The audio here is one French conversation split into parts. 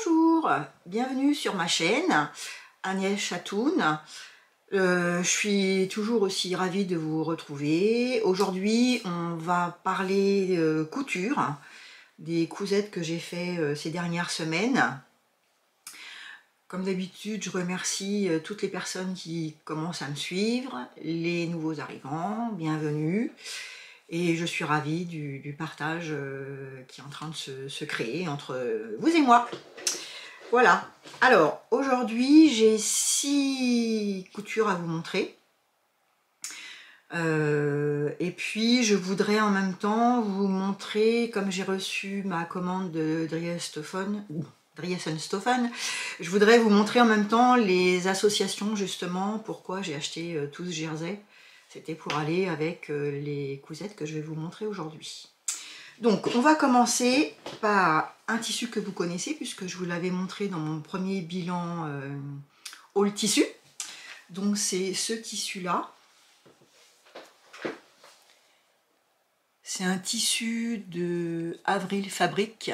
Bonjour, bienvenue sur ma chaîne Agnès Chatoun. Je suis toujours aussi ravie de vous retrouver. Aujourd'hui, on va parler couture, des cousettes que j'ai fait ces dernières semaines. Comme d'habitude, je remercie toutes les personnes qui commencent à me suivre, les nouveaux arrivants, bienvenue. Et je suis ravie du partage qui est en train de se créer entre vous et moi. Voilà. Alors, aujourd'hui, j'ai 6 coutures à vous montrer. Et puis, je voudrais en même temps vous montrer, comme j'ai reçu ma commande de Driessen Stoffen, je voudrais vous montrer en même temps les associations, justement, pourquoi j'ai acheté tout ce jersey. C'était pour aller avec les cousettes que je vais vous montrer aujourd'hui. Donc, on va commencer par un tissu que vous connaissez, puisque je vous l'avais montré dans mon premier bilan haul tissu. Donc, c'est ce tissu-là. C'est un tissu de Avril Fabrique,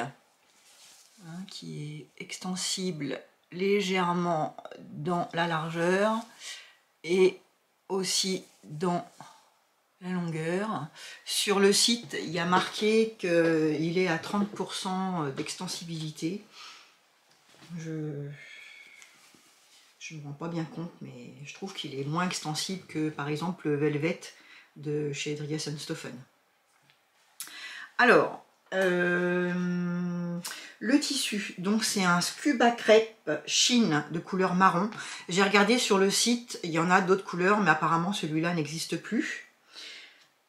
hein, qui est extensible légèrement dans la largeur et aussi dans la longueur. Sur le site, il y a marqué qu'il est à 30% d'extensibilité. Je ne me rends pas bien compte, mais je trouve qu'il est moins extensible que par exemple le Velvet de chez Driessen Stoffen. Alors, le tissu, donc c'est un scuba crêpe chine de couleur marron. J'ai regardé sur le site, il y en a d'autres couleurs, mais apparemment celui-là n'existe plus.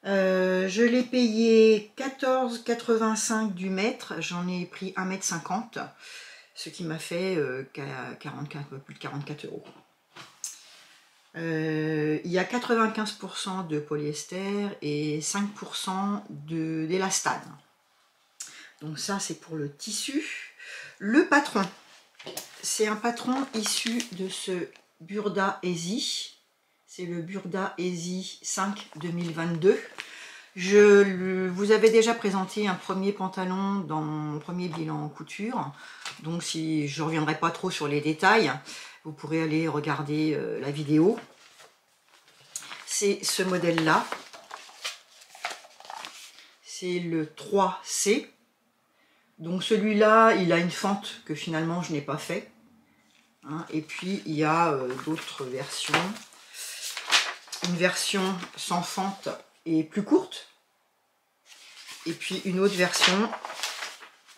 Je l'ai payé 14,85 du mètre, j'en ai pris 1,50 m, ce qui m'a fait 44, plus de 44 €. Il y a 95% de polyester et 5% d'élastane. Donc ça, c'est pour le tissu. Le patron, c'est un patron issu de ce Burda Easy. C'est le Burda Easy 5 2022. Je vous avais déjà présenté un premier pantalon dans mon premier bilan en couture. Donc si je ne reviendrai pas trop sur les détails, vous pourrez aller regarder la vidéo. C'est ce modèle-là. C'est le 3C. Donc celui-là, il a une fente que finalement je n'ai pas fait. Hein, et puis il y a d'autres versions. Une version sans fente et plus courte. Et puis une autre version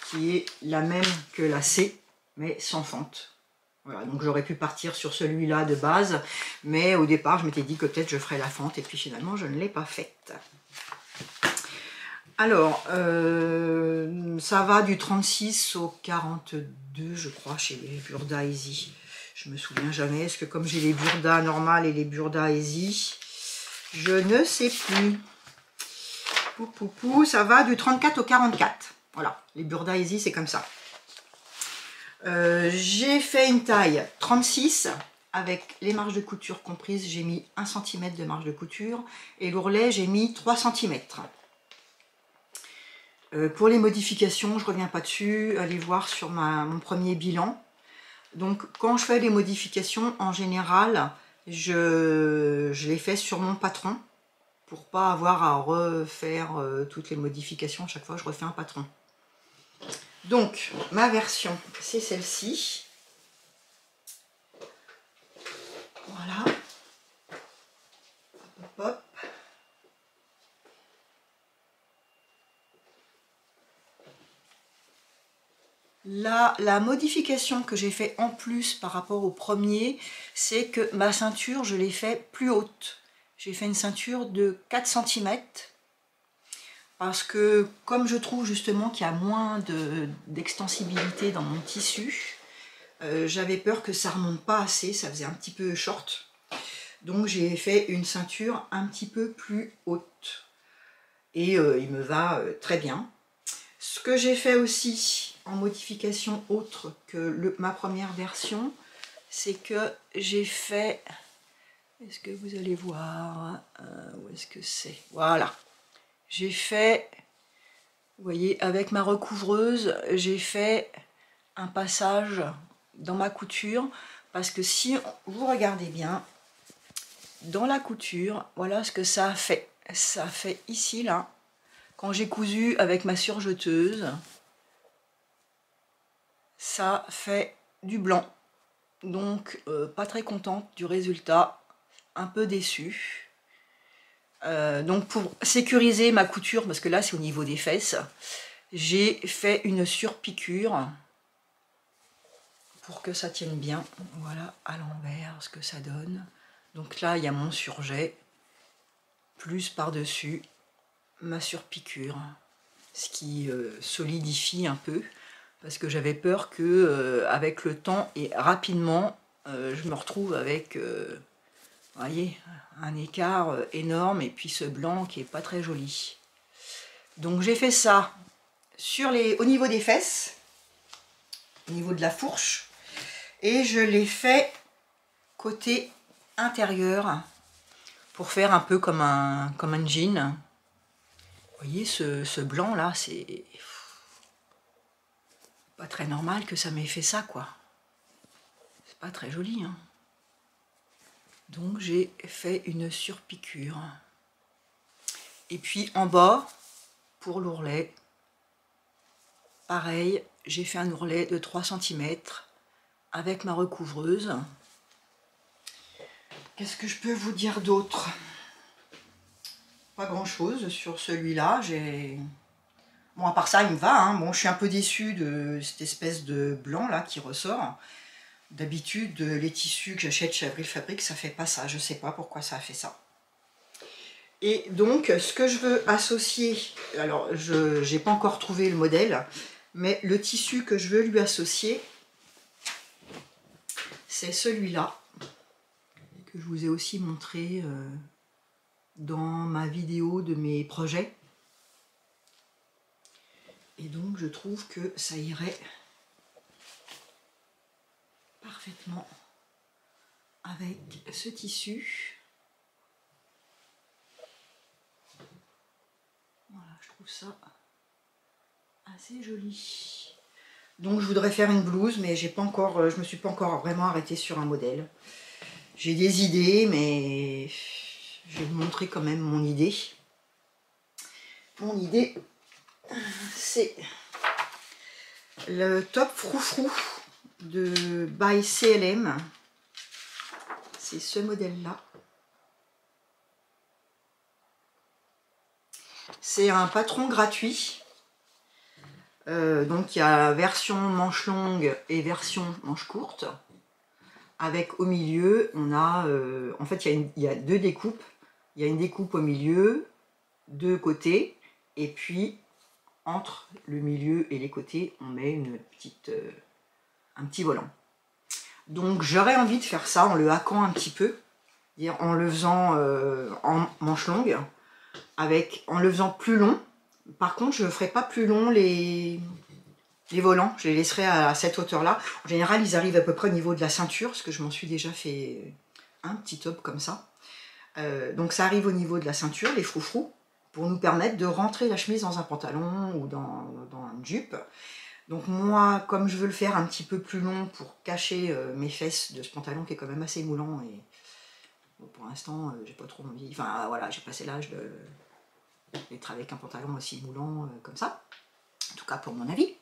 qui est la même que la C, mais sans fente. Voilà, donc j'aurais pu partir sur celui-là de base, mais au départ je m'étais dit que peut-être je ferais la fente, et puis finalement je ne l'ai pas faite. Alors, ça va du 36 au 42, je crois, chez les Burda Easy. Je me souviens jamais, est-ce que comme j'ai les Burda normales et les Burda Easy, je ne sais plus. Ça va du 34 au 44. Voilà, les Burda Easy, c'est comme ça. J'ai fait une taille 36 avec les marges de couture comprises. J'ai mis 1 cm de marge de couture et l'ourlet, j'ai mis 3 cm. Pour les modifications, je ne reviens pas dessus. Allez voir sur mon premier bilan. Donc, quand je fais les modifications, en général, je les fais sur mon patron pour pas avoir à refaire toutes les modifications à chaque fois que je refais un patron. Donc, ma version, c'est celle-ci. Voilà. Hop, hop. Là, la modification que j'ai fait en plus par rapport au premier, c'est que ma ceinture, je l'ai fait plus haute. J'ai fait une ceinture de 4 cm. Parce que comme je trouve justement qu'il y a moins d'extensibilité dans mon tissu, j'avais peur que ça remonte pas assez, ça faisait un petit peu short. Donc j'ai fait une ceinture un petit peu plus haute. Et il me va très bien. Ce que j'ai fait aussi en modification autre que ma première version, c'est que j'ai fait... Est-ce que vous allez voir où est-ce que c'est? Voilà. J'ai fait, vous voyez, avec ma recouvreuse, j'ai fait un passage dans ma couture, parce que si vous regardez bien, dans la couture, voilà ce que ça a fait. Ça fait ici, là, quand j'ai cousu avec ma surjeteuse, ça fait du blanc. Donc, pas très contente du résultat, un peu déçue. Donc, pour sécuriser ma couture, parce que là, c'est au niveau des fesses, j'ai fait une surpiqûre pour que ça tienne bien. Voilà, à l'envers, ce que ça donne. Donc là, il y a mon surjet, plus par-dessus ma surpiqûre, ce qui solidifie un peu, parce que j'avais peur que avec le temps et rapidement, je me retrouve avec, vous voyez, un écart énorme, et puis ce blanc qui est pas très joli. Donc j'ai fait ça au niveau des fesses, au niveau de la fourche, et je l'ai fait côté intérieur pour faire un peu comme un jean. Vous voyez, ce blanc là, c'est pas très normal que ça m'ait fait ça, quoi. C'est pas très joli, hein. Donc j'ai fait une surpiqûre. Et puis en bas, pour l'ourlet, pareil, j'ai fait un ourlet de 3 cm avec ma recouvreuse. Qu'est-ce que je peux vous dire d'autre? Pas grand chose sur celui-là. Bon, à part ça, il me va, hein. Bon, je suis un peu déçue de cette espèce de blanc là qui ressort. D'habitude, les tissus que j'achète chez Avril Fabrique, ça fait pas ça. Je sais pas pourquoi ça a fait ça. Et donc, ce que je veux associer, alors je n'ai pas encore trouvé le modèle, mais le tissu que je veux lui associer, c'est celui-là, que je vous ai aussi montré dans ma vidéo de mes projets. Et donc, je trouve que ça irait parfaitement avec ce tissu. Voilà, je trouve ça assez joli. Donc je voudrais faire une blouse, mais j'ai pas encore, je me suis pas encore vraiment arrêtée sur un modèle. J'ai des idées, mais je vais vous montrer quand même mon idée. Mon idée, c'est le top froufrou de by CLM. C'est ce modèle-là. C'est un patron gratuit. Donc il y a version manche longue et version manche courte. Avec au milieu, on a, en fait il y a deux découpes. Il y a une découpe au milieu, deux côtés, et puis entre le milieu et les côtés, on met un petit volant. Donc j'aurais envie de faire ça en le haquant un petit peu, en le faisant en manche longue, en le faisant plus long. Par contre, je ne ferai pas plus long les volants, je les laisserai à cette hauteur-là. En général, ils arrivent à peu près au niveau de la ceinture, parce que je m'en suis déjà fait un petit top comme ça. Donc ça arrive au niveau de la ceinture, les froufrous, pour nous permettre de rentrer la chemise dans un pantalon ou dans une jupe. Donc moi, comme je veux le faire un petit peu plus long pour cacher mes fesses de ce pantalon qui est quand même assez moulant, et bon, pour l'instant, j'ai pas trop envie, enfin voilà, j'ai passé l'âge d'être avec un pantalon aussi moulant comme ça, en tout cas pour mon avis.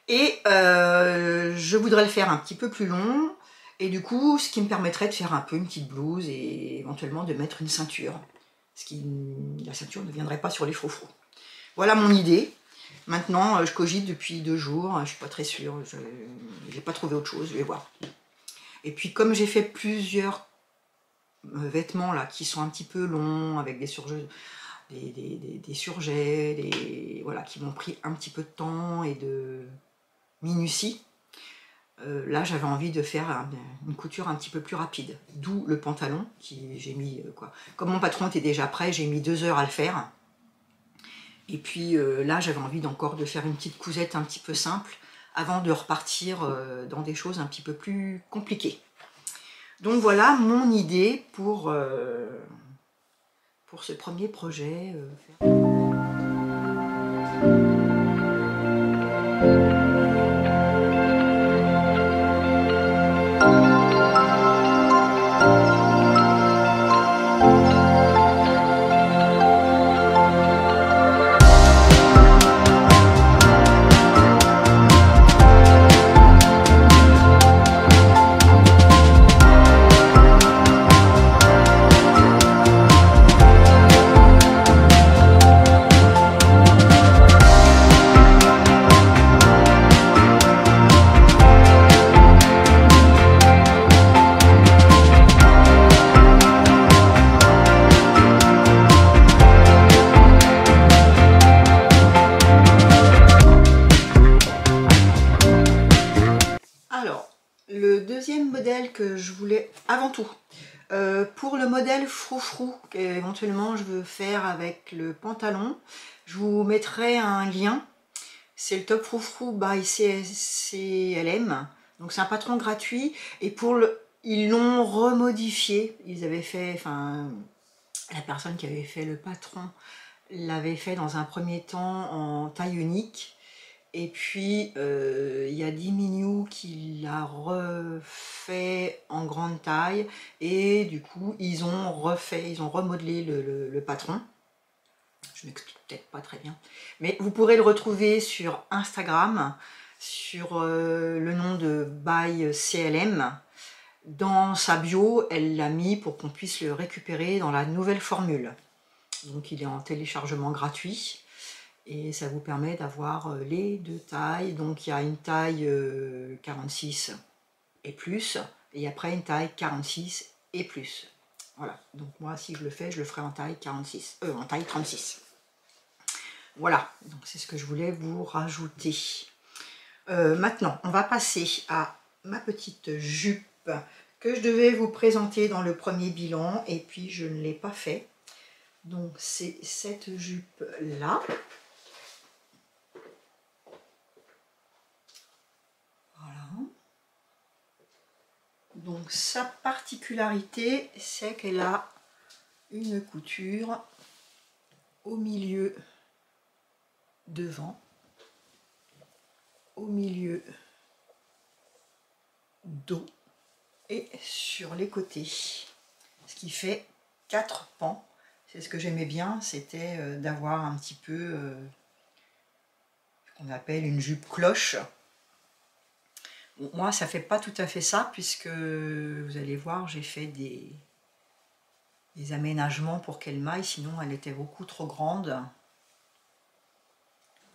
Et je voudrais le faire un petit peu plus long, et du coup, ce qui me permettrait de faire un peu une petite blouse et éventuellement de mettre une ceinture. La ceinture ne viendrait pas sur les froufrous. Voilà mon idée. Maintenant, je cogite depuis 2 jours, je suis pas très sûre, je n'ai pas trouvé autre chose, je vais voir. Et puis comme j'ai fait plusieurs vêtements là qui sont un petit peu longs, avec des surjets, voilà, qui m'ont pris un petit peu de temps et de minutie, là j'avais envie de faire une couture un petit peu plus rapide. D'où le pantalon, qui j'ai mis, comme mon patron était déjà prêt, j'ai mis 2 heures à le faire. Et puis là, j'avais envie encore de faire une petite cousette un petit peu simple avant de repartir dans des choses un petit peu plus compliquées. Donc voilà mon idée pour ce premier projet. le deuxième modèle que je voulais, avant tout, pour le modèle froufrou, qu'éventuellement je veux faire avec le pantalon, je vous mettrai un lien. C'est le top froufrou by CLM, donc c'est un patron gratuit, et ils l'ont remodifié. Ils avaient fait, enfin, la personne qui avait fait le patron l'avait fait dans un premier temps en taille unique. Et puis, il y a Diminuo qui l'a refait en grande taille. Et du coup, ils ont remodelé le patron. Je m'explique peut-être pas très bien. Mais vous pourrez le retrouver sur Instagram, sur le nom de By CLM. Dans sa bio, elle l'a mis pour qu'on puisse le récupérer dans la nouvelle formule. Donc, il est en téléchargement gratuit. Et ça vous permet d'avoir les deux tailles. Donc il y a une taille 46 et plus, et après une taille 46 et plus. Voilà, donc moi si je le fais, je le ferai en taille 46, en taille 36. Voilà, donc c'est ce que je voulais vous rajouter. Maintenant, on va passer à ma petite jupe que je devais vous présenter dans le premier bilan, et puis je ne l'ai pas fait. Donc c'est cette jupe là. Donc sa particularité, c'est qu'elle a une couture au milieu devant, au milieu dos et sur les côtés. Ce qui fait 4 pans. C'est ce que j'aimais bien, c'était d'avoir un petit peu ce qu'on appelle une jupe cloche. Bon, moi, ça fait pas tout à fait ça, puisque vous allez voir, j'ai fait des aménagements pour qu'elle m'aille, sinon elle était beaucoup trop grande.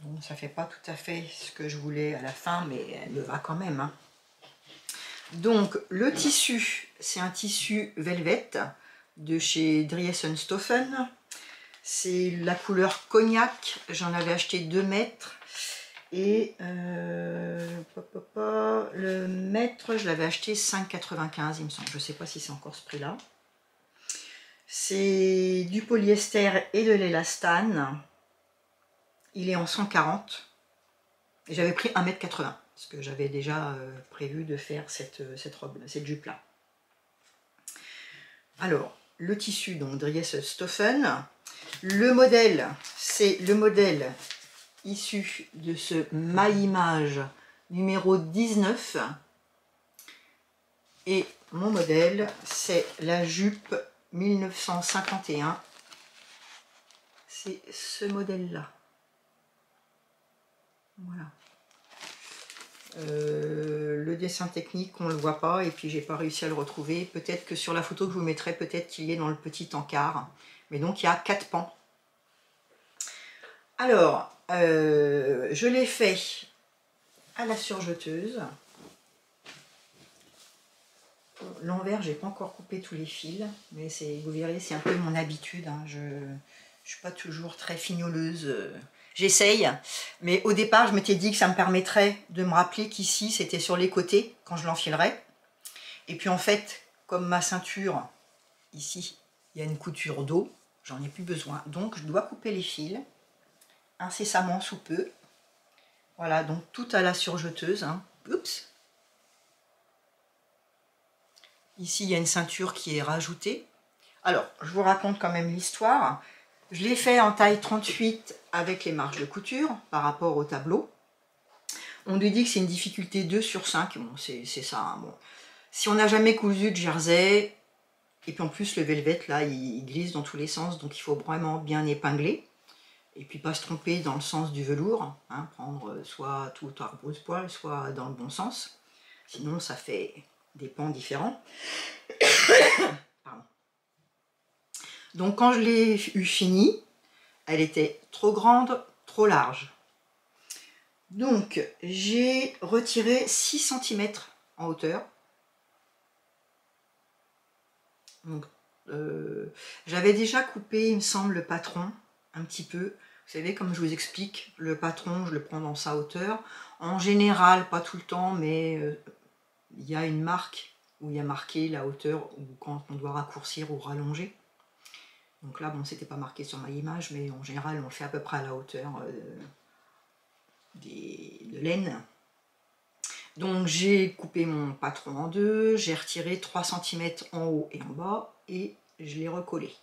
Donc ça fait pas tout à fait ce que je voulais à la fin, mais elle me va quand même, hein. Donc le tissu, c'est un tissu velvet de chez Driessenstoffen. C'est la couleur cognac, j'en avais acheté 2 mètres. Et le mètre, je l'avais acheté 5,95 il me semble. Je ne sais pas si c'est encore ce prix-là. C'est du polyester et de l'élastane. Il est en 140. Et j'avais pris 1,80 m parce que j'avais déjà prévu de faire cette robe, cette jupe-là. Alors, le tissu, donc Driessenstoffen. Le modèle, c'est le modèle issu de ce Maillage numéro 19. Et mon modèle, c'est la jupe 1951. C'est ce modèle-là. Voilà. Le dessin technique, on ne le voit pas, et puis j'ai pas réussi à le retrouver. Peut-être que sur la photo que je vous mettrai, peut-être qu'il y est dans le petit encart. Mais donc il y a 4 pans. Alors, je l'ai fait à la surjeteuse. L'envers, j'ai pas encore coupé tous les fils, mais vous verrez, c'est un peu mon habitude, hein. Je suis pas toujours très fignoleuse. J'essaye, mais au départ, je m'étais dit que ça me permettrait de me rappeler qu'ici, c'était sur les côtés, quand je l'enfilerais. Et puis en fait, comme ma ceinture, ici, il y a une couture dos, j'en ai plus besoin. Donc, je dois couper les fils, incessamment sous peu. Voilà, donc tout à la surjeteuse, hein. Oups! Ici, il y a une ceinture qui est rajoutée. Alors, je vous raconte quand même l'histoire. Je l'ai fait en taille 38 avec les marges de couture par rapport au tableau. On lui dit que c'est une difficulté 2 sur 5. Bon, c'est ça, hein. Bon. Si on n'a jamais cousu de jersey, et puis en plus le velvet, là, il glisse dans tous les sens, donc il faut vraiment bien épingler. Et puis pas se tromper dans le sens du velours, hein, prendre soit tout à rebrousse-poil, soit dans le bon sens. Sinon, ça fait des pans différents. Pardon. Donc quand je l'ai eu fini, elle était trop grande, trop large. Donc j'ai retiré 6 cm en hauteur. Donc j'avais déjà coupé, il me semble, le patron un petit peu. Vous savez, comme je vous explique, le patron, je le prends dans sa hauteur. En général, pas tout le temps, mais il y a une marque où il y a marqué la hauteur ou quand on doit raccourcir ou rallonger. Donc là, bon, c'était pas marqué sur ma image, mais en général, on le fait à peu près à la hauteur de l'aine. Donc j'ai coupé mon patron en deux, j'ai retiré 3 cm en haut et en bas, et je l'ai recollé.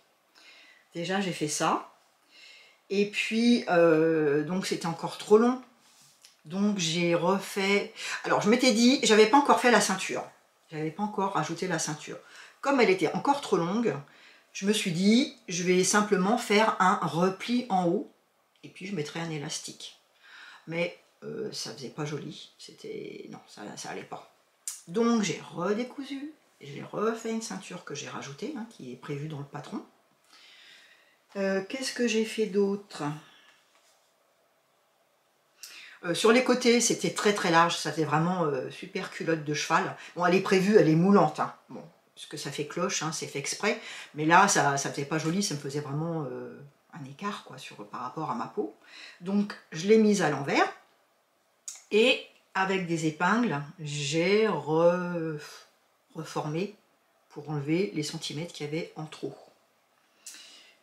Déjà, j'ai fait ça. Et puis, donc c'était encore trop long. Donc j'ai refait... Alors, je m'étais dit, j'avais pas encore fait la ceinture. J'avais pas encore rajouté la ceinture. Comme elle était encore trop longue, je me suis dit, je vais simplement faire un repli en haut et puis je mettrai un élastique. Mais ça faisait pas joli, non, ça allait pas. Donc j'ai redécousu, j'ai refait une ceinture que j'ai rajoutée, hein, qui est prévue dans le patron. Qu'est-ce que j'ai fait d'autre? Sur les côtés, c'était très très large, ça fait vraiment super culotte de cheval. Bon, elle est prévue, elle est moulante, hein. Bon, parce que ça fait cloche, hein, c'est fait exprès. Mais là, ça faisait pas joli, ça me faisait vraiment un écart quoi, par rapport à ma peau. Donc, je l'ai mise à l'envers. Et avec des épingles, j'ai reformé pour enlever les centimètres qu'il y avait en trop.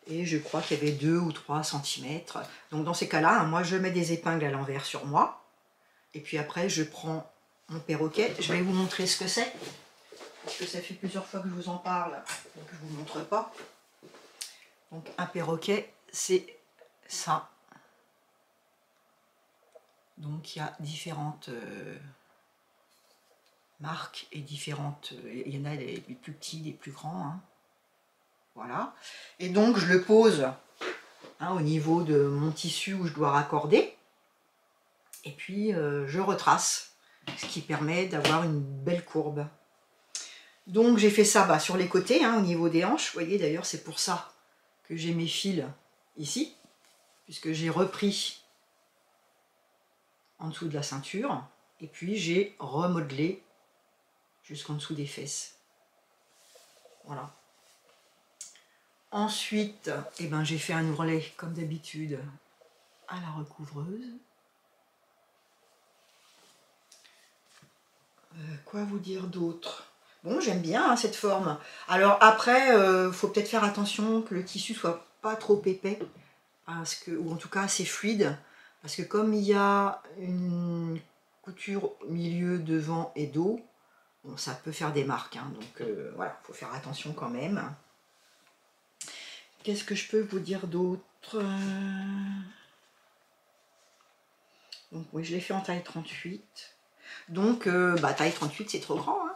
Et je crois qu'il y avait 2 ou 3 cm. Donc dans ces cas-là, moi je mets des épingles à l'envers sur moi. Et puis après je prends mon perroquet. Je vais vous montrer ce que c'est. Parce que ça fait plusieurs fois que je vous en parle. Donc je ne vous montre pas. Donc un perroquet, c'est ça. Donc il y a différentes marques et différentes... il y en a les plus petits, les plus grands. Hein. Voilà. Et donc je le pose hein, au niveau de mon tissu où je dois raccorder. Et puis je retrace, ce qui permet d'avoir une belle courbe. Donc j'ai fait ça sur les côtés, hein, au niveau des hanches. Vous voyez d'ailleurs c'est pour ça que j'ai mes fils ici, puisque j'ai repris en dessous de la ceinture. Et puis j'ai remodelé jusqu'en dessous des fesses. Voilà. Ensuite, eh ben, j'ai fait un ourlet, comme d'habitude, à la recouvreuse. Quoi vous dire d'autre? Bon, j'aime bien hein, cette forme. Alors après, faut peut-être faire attention que le tissu soit pas trop épais, ou en tout cas assez fluide, parce que comme il y a une couture au milieu, devant et dos, bon, ça peut faire des marques. Hein, donc voilà, faut faire attention quand même. Qu'est-ce que je peux vous dire d'autre? Donc oui, je l'ai fait en taille 38. Donc taille 38 c'est trop grand. Hein.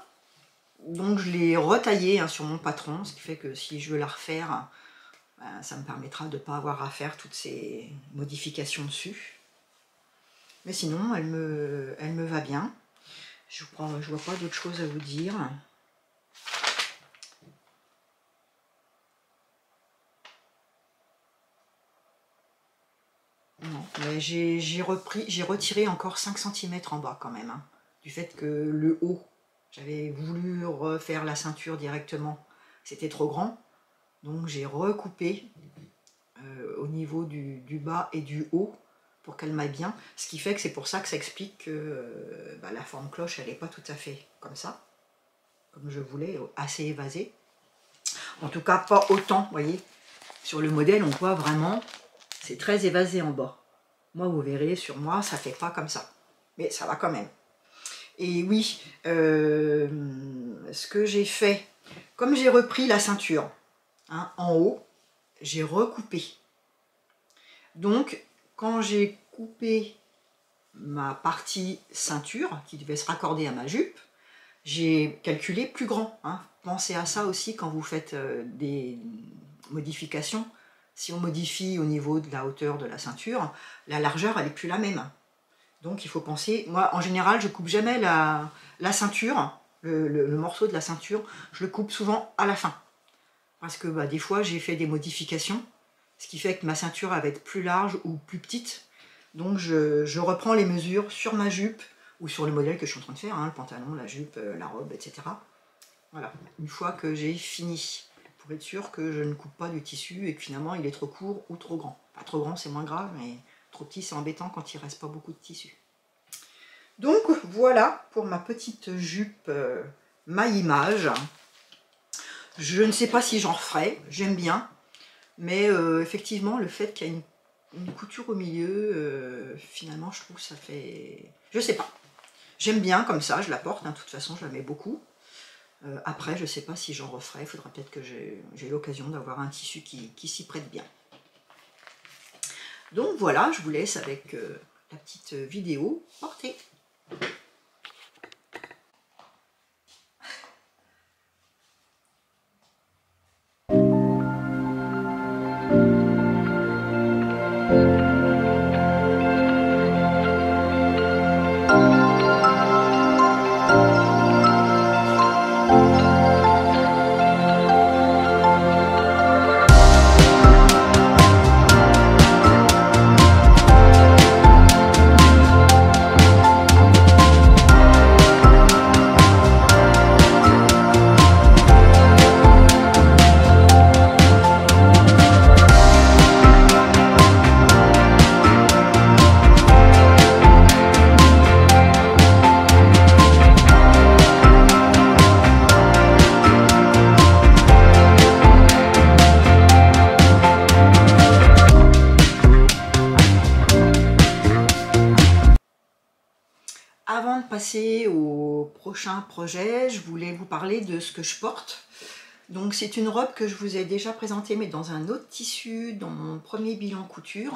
Donc je l'ai retaillé hein, sur mon patron, ce qui fait que si je veux la refaire, ça me permettra de ne pas avoir à faire toutes ces modifications dessus. Mais sinon, elle me va bien. Je vois pas d'autre chose à vous dire. Non, mais j'ai retiré encore 5 cm en bas quand même. Hein, du fait que le haut, j'avais voulu refaire la ceinture directement. C'était trop grand. Donc j'ai recoupé au niveau du bas et du haut pour qu'elle m'aille bien. Ce qui fait que c'est pour ça que ça explique que la forme cloche, elle n'est pas tout à fait comme ça. Comme je voulais, assez évasée. En tout cas, pas autant, vous voyez. Sur le modèle, on voit vraiment, c'est très évasé en bas. Moi, vous verrez, sur moi, ça fait pas comme ça. Mais ça va quand même. Et oui, ce que j'ai fait, comme j'ai repris la ceinture hein, en haut, j'ai recoupé. Donc, quand j'ai coupé ma partie ceinture, qui devait se raccorder à ma jupe, j'ai calculé plus grand. Hein. Pensez à ça aussi quand vous faites des modifications. Si on modifie au niveau de la hauteur de la ceinture, la largeur, elle n'est plus la même. Donc, il faut penser... Moi, en général, je coupe jamais la ceinture, le morceau de la ceinture, je le coupe souvent à la fin. Parce que des fois, j'ai fait des modifications, ce qui fait que ma ceinture va être plus large ou plus petite. Donc je reprends les mesures sur ma jupe ou sur le modèle que je suis en train de faire, hein, le pantalon, la jupe, la robe, etc. Voilà, une fois que j'ai fini, pour être sûr que je ne coupe pas du tissu et que finalement il est trop court ou trop grand. Pas trop grand, c'est moins grave, mais trop petit, c'est embêtant quand il ne reste pas beaucoup de tissu. Donc voilà pour ma petite jupe My Image. Je ne sais pas si j'en referai, j'aime bien. Mais effectivement, le fait qu'il y ait une couture au milieu, finalement, je trouve que ça fait... Je sais pas. J'aime bien comme ça, je la porte, hein, de toute façon, je la mets beaucoup. Après, je sais pas si j'en referai, il faudra peut-être que j'ai l'occasion d'avoir un tissu qui s'y prête bien. Donc voilà, je vous laisse avec la petite vidéo portée. Avant de passer au prochain projet, je voulais vous parler de ce que je porte. Donc c'est une robe que je vous ai déjà présentée, mais dans un autre tissu, dans mon premier bilan couture.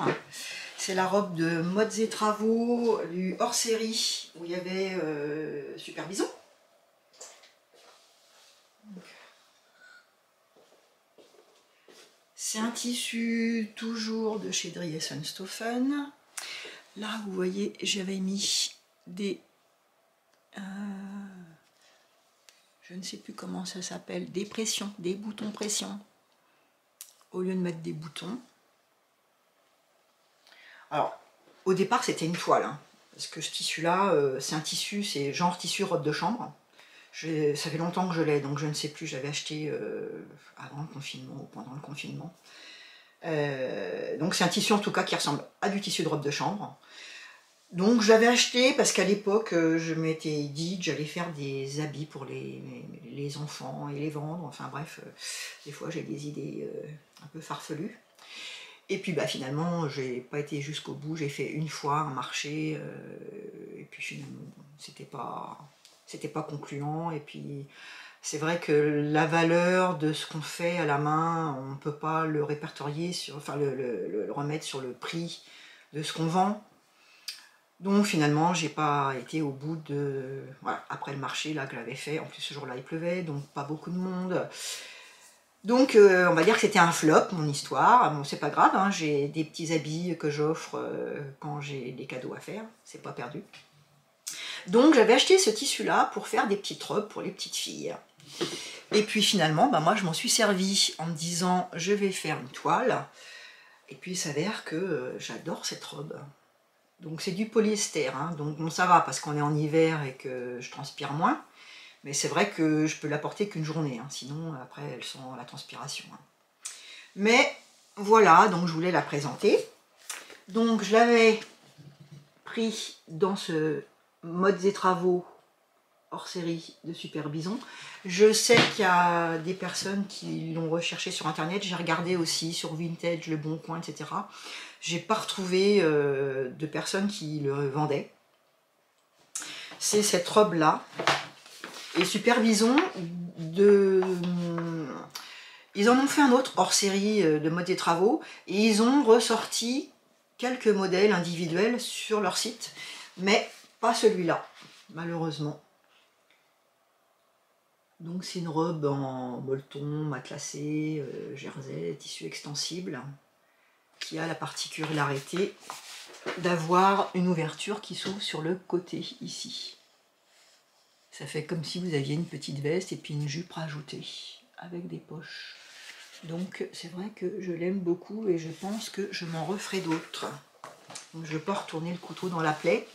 C'est la robe de Modes et Travaux du hors-série, où il y avait Super Bison. C'est un tissu toujours de chez Dries & Stoffeln. Là, vous voyez, j'avais mis des... je ne sais plus comment ça s'appelle, des pressions, des boutons pression, au lieu de mettre des boutons. Alors, au départ, c'était une toile, hein, parce que ce tissu-là, c'est un tissu, c'est genre tissu robe de chambre. Ça fait longtemps que je l'ai, donc je ne sais plus, j'avais acheté avant le confinement ou pendant le confinement. Donc c'est un tissu en tout cas qui ressemble à du tissu de robe de chambre. Donc j'avais acheté parce qu'à l'époque je m'étais dit que j'allais faire des habits pour les enfants et les vendre. Enfin bref, des fois j'ai des idées un peu farfelues. Et puis bah, finalement j'ai pas été jusqu'au bout, j'ai fait une fois un marché et puis finalement c'était pas concluant. Et puis c'est vrai que la valeur de ce qu'on fait à la main, on ne peut pas le répertorier, enfin le remettre sur le prix de ce qu'on vend. Donc finalement, j'ai pas été au bout de... Voilà, après le marché là que j'avais fait, en plus ce jour-là il pleuvait, donc pas beaucoup de monde. Donc on va dire que c'était un flop, mon histoire. Bon, c'est pas grave, hein, j'ai des petits habits que j'offre quand j'ai des cadeaux à faire, c'est pas perdu. Donc j'avais acheté ce tissu-là pour faire des petites robes pour les petites filles. Et puis finalement, bah, moi je m'en suis servi en me disant je vais faire une toile. Et puis il s'avère que j'adore cette robe. Donc c'est du polyester, hein. Donc bon, ça va parce qu'on est en hiver et que je transpire moins. Mais c'est vrai que je peux la porter qu'une journée, hein. Sinon après elle sent la transpiration. Hein. Mais voilà, donc je voulais la présenter. Donc je l'avais pris dans ce Modes et Travaux hors série de Super Bison. Je sais qu'il y a des personnes qui l'ont recherché sur internet, j'ai regardé aussi sur Vintage, Le Bon Coin, etc. J'ai pas retrouvé de personnes qui le vendaient. C'est cette robe là. Et Super Bison, ils en ont fait un autre hors série de Modes et Travaux et ils ont ressorti quelques modèles individuels sur leur site, mais pas celui-là, malheureusement. Donc c'est une robe en molleton, matelassé, jersey, tissu extensible, qui a la particularité d'avoir une ouverture qui s'ouvre sur le côté ici. Ça fait comme si vous aviez une petite veste et puis une jupe rajoutée, avec des poches. Donc c'est vrai que je l'aime beaucoup et je pense que je m'en referai d'autres. Donc je ne vais pas retourner le couteau dans la plaie.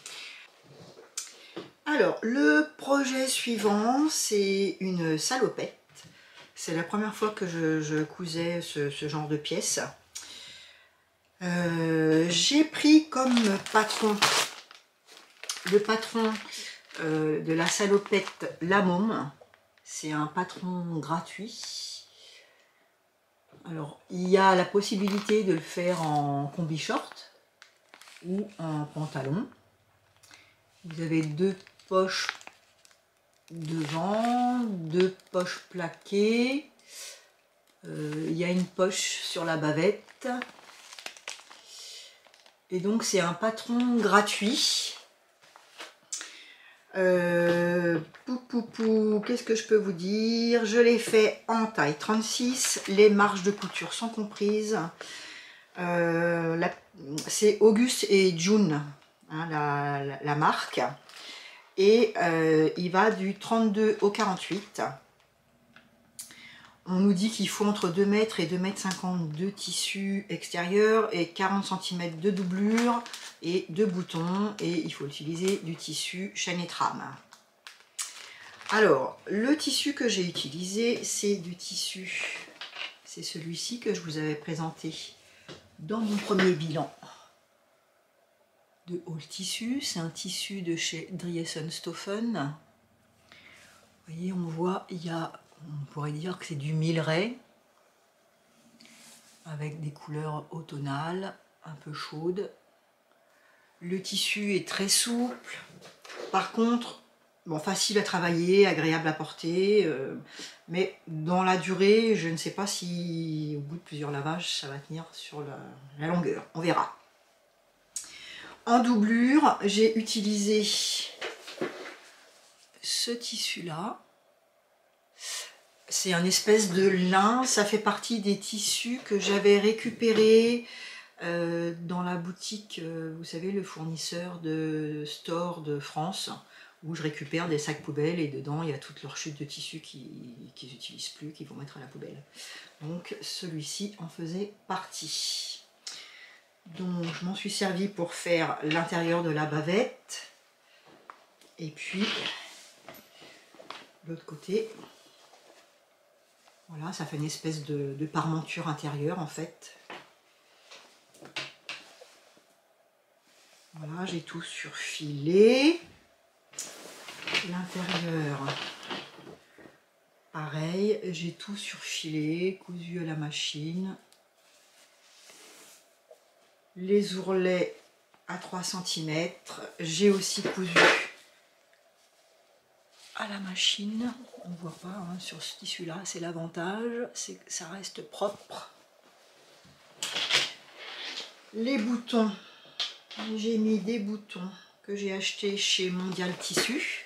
Alors, le projet suivant, c'est une salopette. C'est la première fois que je cousais ce genre de pièce. J'ai pris comme patron le patron de la salopette La Môme. C'est un patron gratuit. Alors, il y a la possibilité de le faire en combi short ou en pantalon. Vous avez deux poches devant, deux poches plaquées. Il y a une poche sur la bavette. Et donc, c'est un patron gratuit. Qu'est-ce que je peux vous dire? Je l'ai fait en taille 36, les marges de couture sont comprises. C'est Auguste et June, hein, la marque, et il va du 32 au 48. On nous dit qu'il faut entre 2 mètres et 2 mètres 50 de tissu extérieur et 40 cm de doublure et de boutons, et il faut utiliser du tissu chaîne et trame. Alors, le tissu que j'ai utilisé, c'est du tissu, c'est celui-ci que je vous avais présenté dans mon premier bilan de haul tissu. C'est un tissu de chez Driessen-Stoffen. Vous voyez, on voit, il y a, on pourrait dire que c'est du milleret avec des couleurs automnales, un peu chaudes. Le tissu est très souple. Par contre, bon, facile à travailler, agréable à porter, mais dans la durée, je ne sais pas si au bout de plusieurs lavages, ça va tenir sur la longueur. On verra. En doublure, j'ai utilisé ce tissu-là. C'est un espèce de lin, ça fait partie des tissus que j'avais récupérés dans la boutique, vous savez, le fournisseur de Store de France, où je récupère des sacs poubelles et dedans il y a toutes leurs chutes de tissus qu'ils n'utilisent plus, qu'ils vont mettre à la poubelle. Donc celui-ci en faisait partie. Donc je m'en suis servi pour faire l'intérieur de la bavette. Et puis l'autre côté, voilà, ça fait une espèce de parmenture intérieure en fait. Voilà, j'ai tout surfilé. L'intérieur, pareil, j'ai tout surfilé, cousu à la machine. Les ourlets à 3 cm. J'ai aussi cousu à la machine. On ne voit pas hein, sur ce tissu-là, c'est l'avantage, c'est que ça reste propre. Les boutons, j'ai mis des boutons que j'ai achetés chez Mondial Tissu.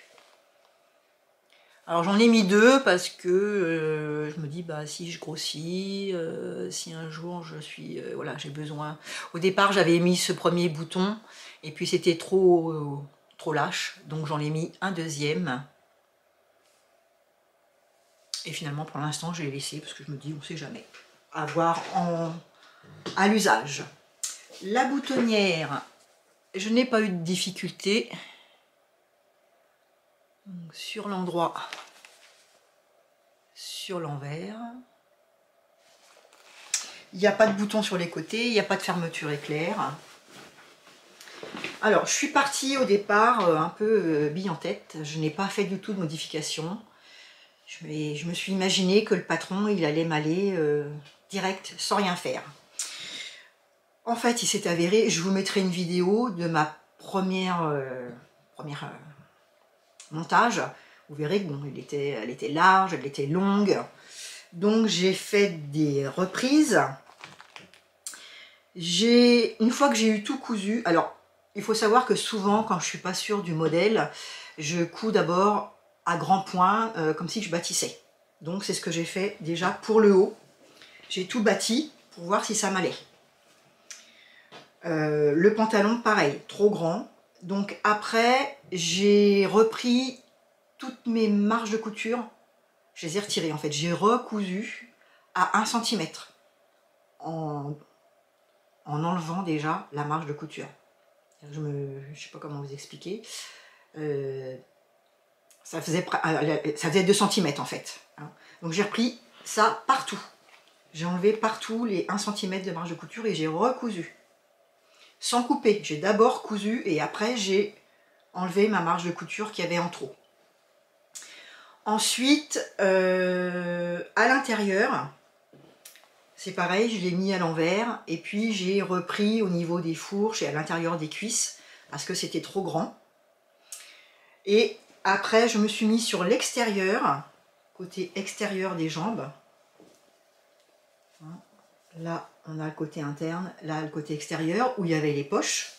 Alors j'en ai mis 2 parce que je me dis bah si je grossis, si un jour je suis voilà, j'ai besoin. Au départ j'avais mis ce premier bouton et puis c'était trop lâche, donc j'en ai mis un deuxième. Et finalement pour l'instant je l'ai laissé parce que je me dis on sait jamais. À voir à l'usage. La boutonnière, je n'ai pas eu de difficulté. Donc, sur l'endroit, sur l'envers. Il n'y a pas de bouton sur les côtés, il n'y a pas de fermeture éclair. Alors, je suis partie au départ un peu bille en tête. Je n'ai pas fait du tout de modification. Je me suis imaginé que le patron, il allait m'aller direct, sans rien faire. En fait, il s'est avéré, je vous mettrai une vidéo de ma première montage. Vous verrez que bon, elle était large, elle était longue. Donc j'ai fait des reprises. Une fois que j'ai eu tout cousu, alors il faut savoir que souvent quand je suis pas sûre du modèle, je couds d'abord à grands points, comme si je bâtissais. Donc c'est ce que j'ai fait déjà pour le haut. J'ai tout bâti pour voir si ça m'allait. Le pantalon, pareil, trop grand. Donc après, j'ai repris toutes mes marges de couture, je les ai retirées en fait. J'ai recousu à 1 cm en enlevant déjà la marge de couture. Je sais pas comment vous expliquer. Ça faisait 2 cm en fait. Donc j'ai repris ça partout. J'ai enlevé partout les 1 cm de marge de couture et j'ai recousu. Sans couper. J'ai d'abord cousu et après j'ai enlever ma marge de couture qu'il y avait en trop. Ensuite, à l'intérieur, c'est pareil, je l'ai mis à l'envers et puis j'ai repris au niveau des fourches et à l'intérieur des cuisses parce que c'était trop grand. Et après, je me suis mis sur l'extérieur, côté extérieur des jambes. Là, on a le côté interne, là, le côté extérieur où il y avait les poches.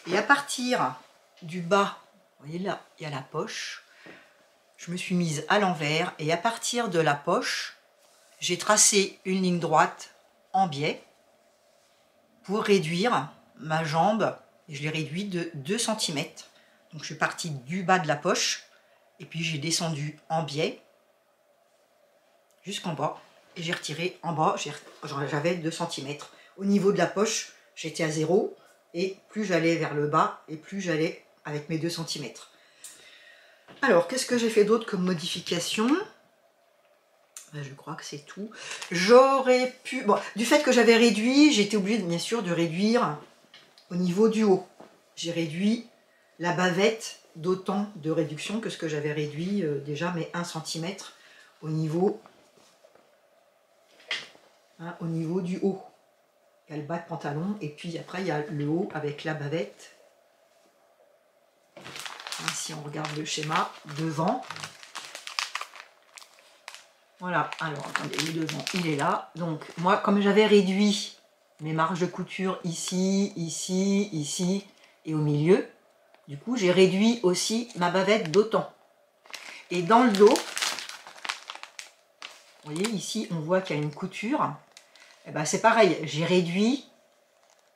Et à partir du bas, vous voyez là, il y a la poche. Je me suis mise à l'envers et à partir de la poche, j'ai tracé une ligne droite en biais pour réduire ma jambe. Et je l'ai réduite de 2 cm. Donc je suis partie du bas de la poche et puis j'ai descendu en biais jusqu'en bas. Et j'ai retiré en bas, j'avais 2 cm. Au niveau de la poche, j'étais à 0. Et plus j'allais vers le bas et plus j'allais avec mes 2 cm. Alors, qu'est-ce que j'ai fait d'autre comme modification? Je crois que c'est tout. J'aurais pu... Bon, du fait que j'avais réduit, j'étais obligée bien sûr de réduire au niveau du haut. J'ai réduit la bavette d'autant de réduction que ce que j'avais réduit déjà mes 1 cm au niveau du haut. Il y a le bas de pantalon et puis après il y a le haut avec la bavette. Si on regarde le schéma devant, voilà, alors attendez, le devant il est là. Donc moi comme j'avais réduit mes marges de couture ici, ici, ici et au milieu, du coup j'ai réduit aussi ma bavette d'autant. Et dans le dos, vous voyez ici on voit qu'il y a une couture, et ben c'est pareil, j'ai réduit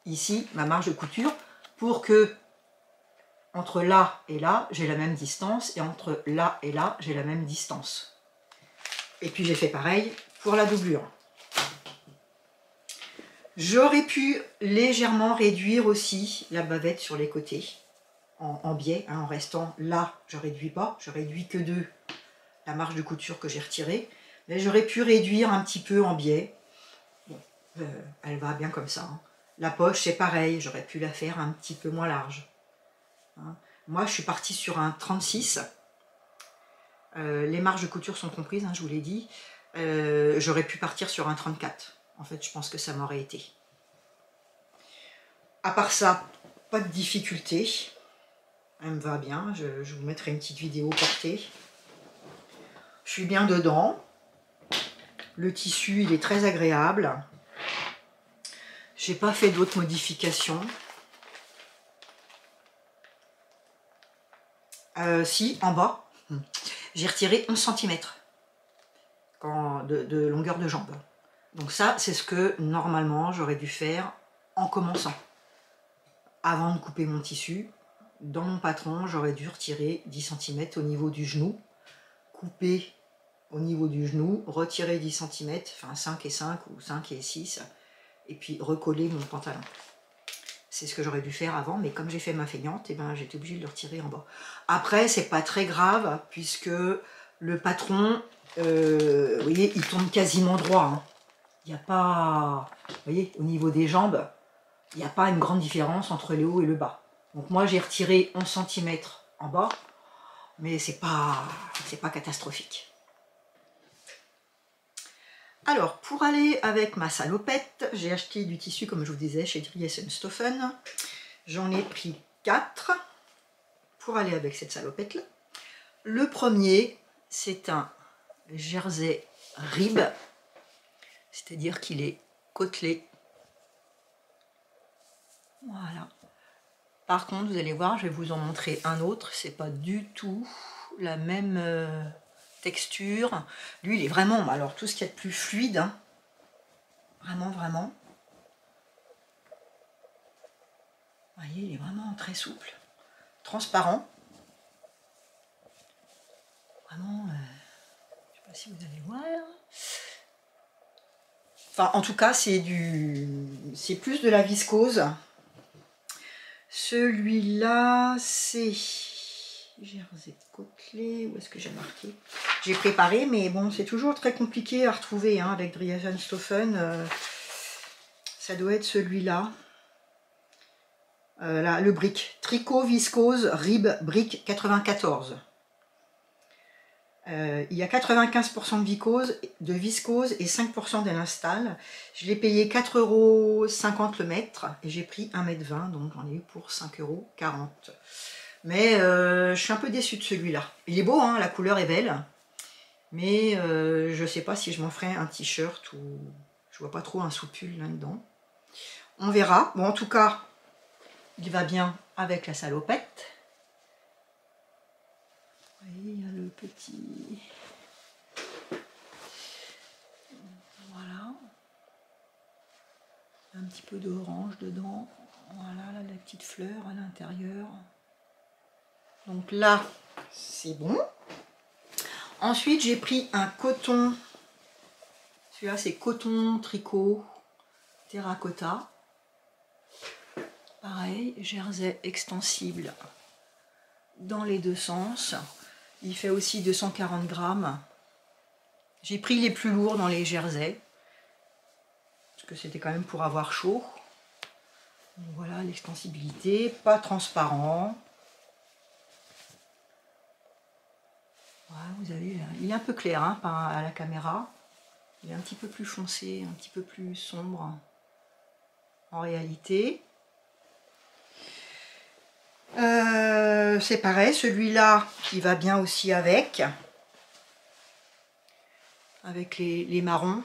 ici ma marge de couture pour que entre là et là, j'ai la même distance, et entre là et là, j'ai la même distance. Et puis j'ai fait pareil pour la doublure. J'aurais pu légèrement réduire aussi la bavette sur les côtés, en biais, hein, en restant là, je réduis pas, je réduis que de la marge de couture que j'ai retirée, mais j'aurais pu réduire un petit peu en biais. Bon, elle va bien comme ça. Hein. La poche, c'est pareil, j'aurais pu la faire un petit peu moins large. Hein. Moi, je suis partie sur un 36. Les marges de couture sont comprises, hein, je vous l'ai dit. J'aurais pu partir sur un 34. En fait, je pense que ça m'aurait été. À part ça, pas de difficulté. Elle me va bien. Je vous mettrai une petite vidéo portée. Je suis bien dedans. Le tissu, il est très agréable. J'ai pas fait d'autres modifications. Si, en bas, j'ai retiré 11 cm de longueur de jambe. Donc ça, c'est ce que normalement j'aurais dû faire en commençant. Avant de couper mon tissu, dans mon patron, j'aurais dû retirer 10 cm au niveau du genou, couper au niveau du genou, retirer 10 cm, enfin 5 et 5 ou 5 et 6, et puis recoller mon pantalon. C'est ce que j'aurais dû faire avant, mais comme j'ai fait ma feignante, eh ben, j'étais obligée de le retirer en bas. Après, c'est pas très grave, puisque le patron, vous voyez, il tourne quasiment droit. Hein. Il n'y a pas, vous voyez, au niveau des jambes, il n'y a pas une grande différence entre le haut et le bas. Donc moi, j'ai retiré 11 cm en bas, mais c'est pas catastrophique. Alors, pour aller avec ma salopette, j'ai acheté du tissu, comme je vous disais, chez Dries & Stoffen. J'en ai pris 4 pour aller avec cette salopette-là. Le premier, c'est un jersey rib, c'est-à-dire qu'il est côtelé. Voilà. Par contre, vous allez voir, je vais vous en montrer un autre. C'est pas du tout la même texture. Lui, il est vraiment, alors tout ce qu'il y a de plus fluide, hein. Vraiment, vraiment. Vous voyez, il est vraiment très souple, transparent. Vraiment, je sais pas si vous allez voir. Enfin, en tout cas, c'est plus de la viscose. Celui-là, c'est jersey côtelé. Où est-ce que j'ai marqué? J'ai préparé, mais bon, c'est toujours très compliqué à retrouver hein, avec Dries & Stoffen. Ça doit être celui-là. Là, le brick. Tricot viscose rib brick 94. Il y a 95% de viscose et 5% d'élastal. Je l'ai payé 4,50 € le mètre et j'ai pris 1,20 m, donc j'en ai eu pour 5,40 €. Mais je suis un peu déçue de celui-là. Il est beau, hein, la couleur est belle, mais je ne sais pas si je m'en ferai un t-shirt ou je vois pas trop un soupul là-dedans. On verra. Bon, en tout cas, il va bien avec la salopette. Vous voyez, il y a le petit... Voilà. Un petit peu d'orange dedans. Voilà, là, la petite fleur à l'intérieur. Donc là, c'est bon. Ensuite, j'ai pris un coton. Celui-là, c'est coton tricot terracotta. Pareil, jersey extensible dans les deux sens. Il fait aussi 240 grammes. J'ai pris les plus lourds dans les jerseys, parce que c'était quand même pour avoir chaud. Donc voilà l'extensibilité, pas transparent. Voilà, vous avez, il est un peu clair, hein, à la caméra. Il est un petit peu plus foncé, un petit peu plus sombre en réalité. C'est pareil, celui-là, il va bien aussi avec les marrons.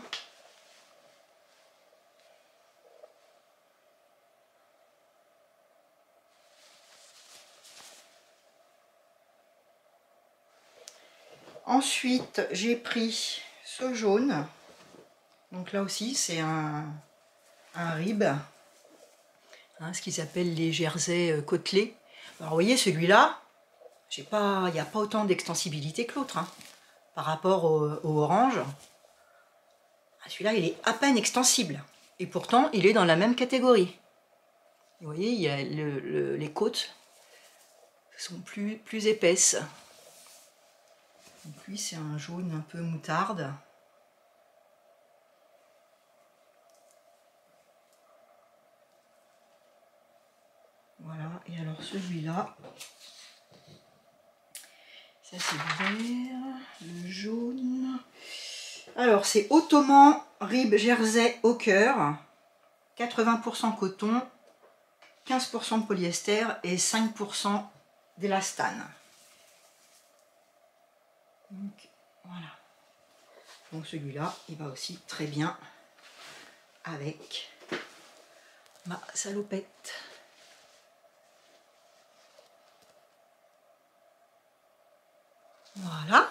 Ensuite, j'ai pris ce jaune. Donc là aussi, c'est un rib, hein, ce qu'ils appellent les jerseys côtelés. Alors vous voyez, celui-là, il n'y a pas autant d'extensibilité que l'autre, hein, par rapport au orange. Celui-là, il est à peine extensible. Et pourtant, il est dans la même catégorie. Vous voyez, il y a les côtes sont plus épaisses. Donc lui, c'est un jaune un peu moutarde. Voilà, et alors celui-là, ça c'est le vert, le jaune. Alors c'est Ottoman Rib Jersey au cœur, 80% coton, 15% de polyester et 5% d'élastane. Donc voilà. Donc celui-là, il va aussi très bien avec ma salopette. Voilà.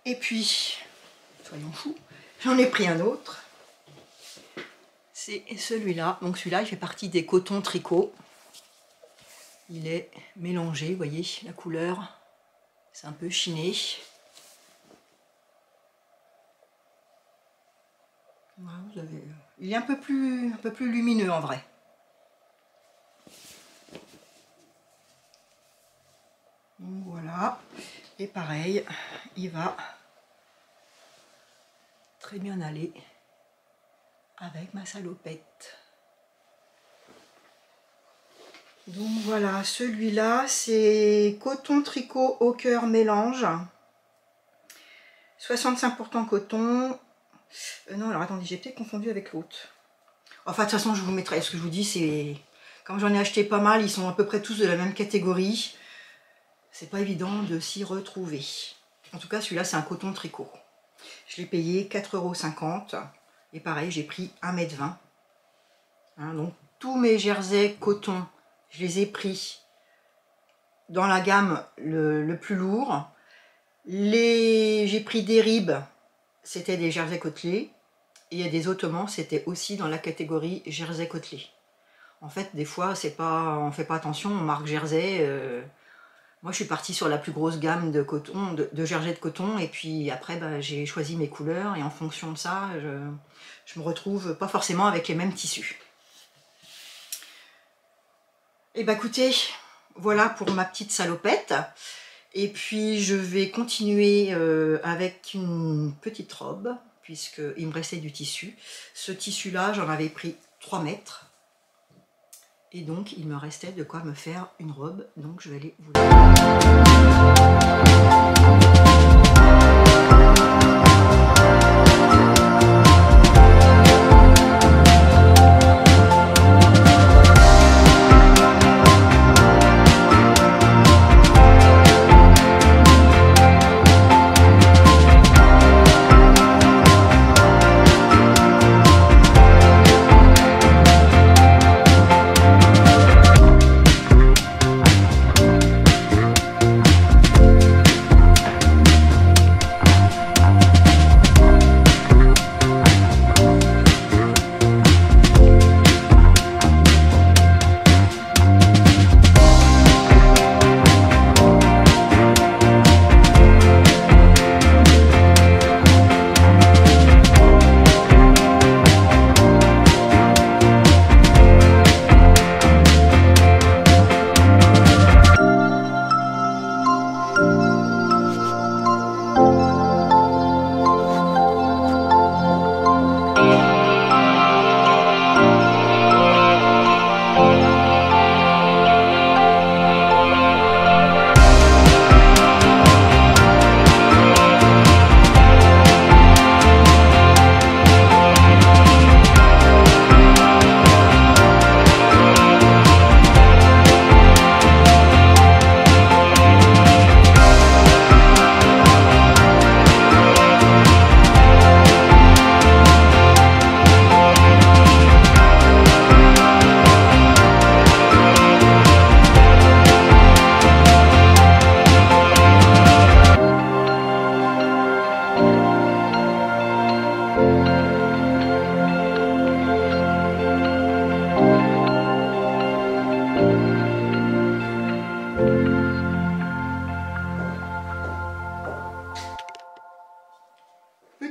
Et puis, soyons fous, j'en ai pris un autre. C'est celui-là. Donc celui-là, il fait partie des cotons tricot. Il est mélangé, vous voyez, la couleur, c'est un peu chiné. Voilà, vous avez... Il est un peu plus lumineux en vrai. Donc voilà. Et pareil, il va très bien aller avec ma salopette. Donc voilà, celui-là, c'est coton tricot au cœur mélange. 65% coton. Non, alors attendez, j'ai peut-être confondu avec l'autre. Enfin, de toute façon, je vous mettrai. Ce que je vous dis, c'est... Comme j'en ai acheté pas mal, ils sont à peu près tous de la même catégorie. C'est pas évident de s'y retrouver. En tout cas, celui-là, c'est un coton tricot. Je l'ai payé 4,50 €. Et pareil, j'ai pris 1,20 m. Hein, donc, tous mes jerseys coton, je les ai pris dans la gamme le plus lourd. J'ai pris des ribs, c'était des jerseys côtelés. Et il y a des ottomans, c'était aussi dans la catégorie jersey côtelé. En fait, des fois, on ne fait pas attention, on marque jersey. Moi, je suis partie sur la plus grosse gamme de coton, de jersey de coton, et puis après, bah, j'ai choisi mes couleurs, et en fonction de ça, je me retrouve pas forcément avec les mêmes tissus. Et bah écoutez, voilà pour ma petite salopette. Et puis, je vais continuer avec une petite robe, puisqu'il me restait du tissu. Ce tissu-là, j'en avais pris 3 mètres. Et donc il me restait de quoi me faire une robe, donc je vais aller vous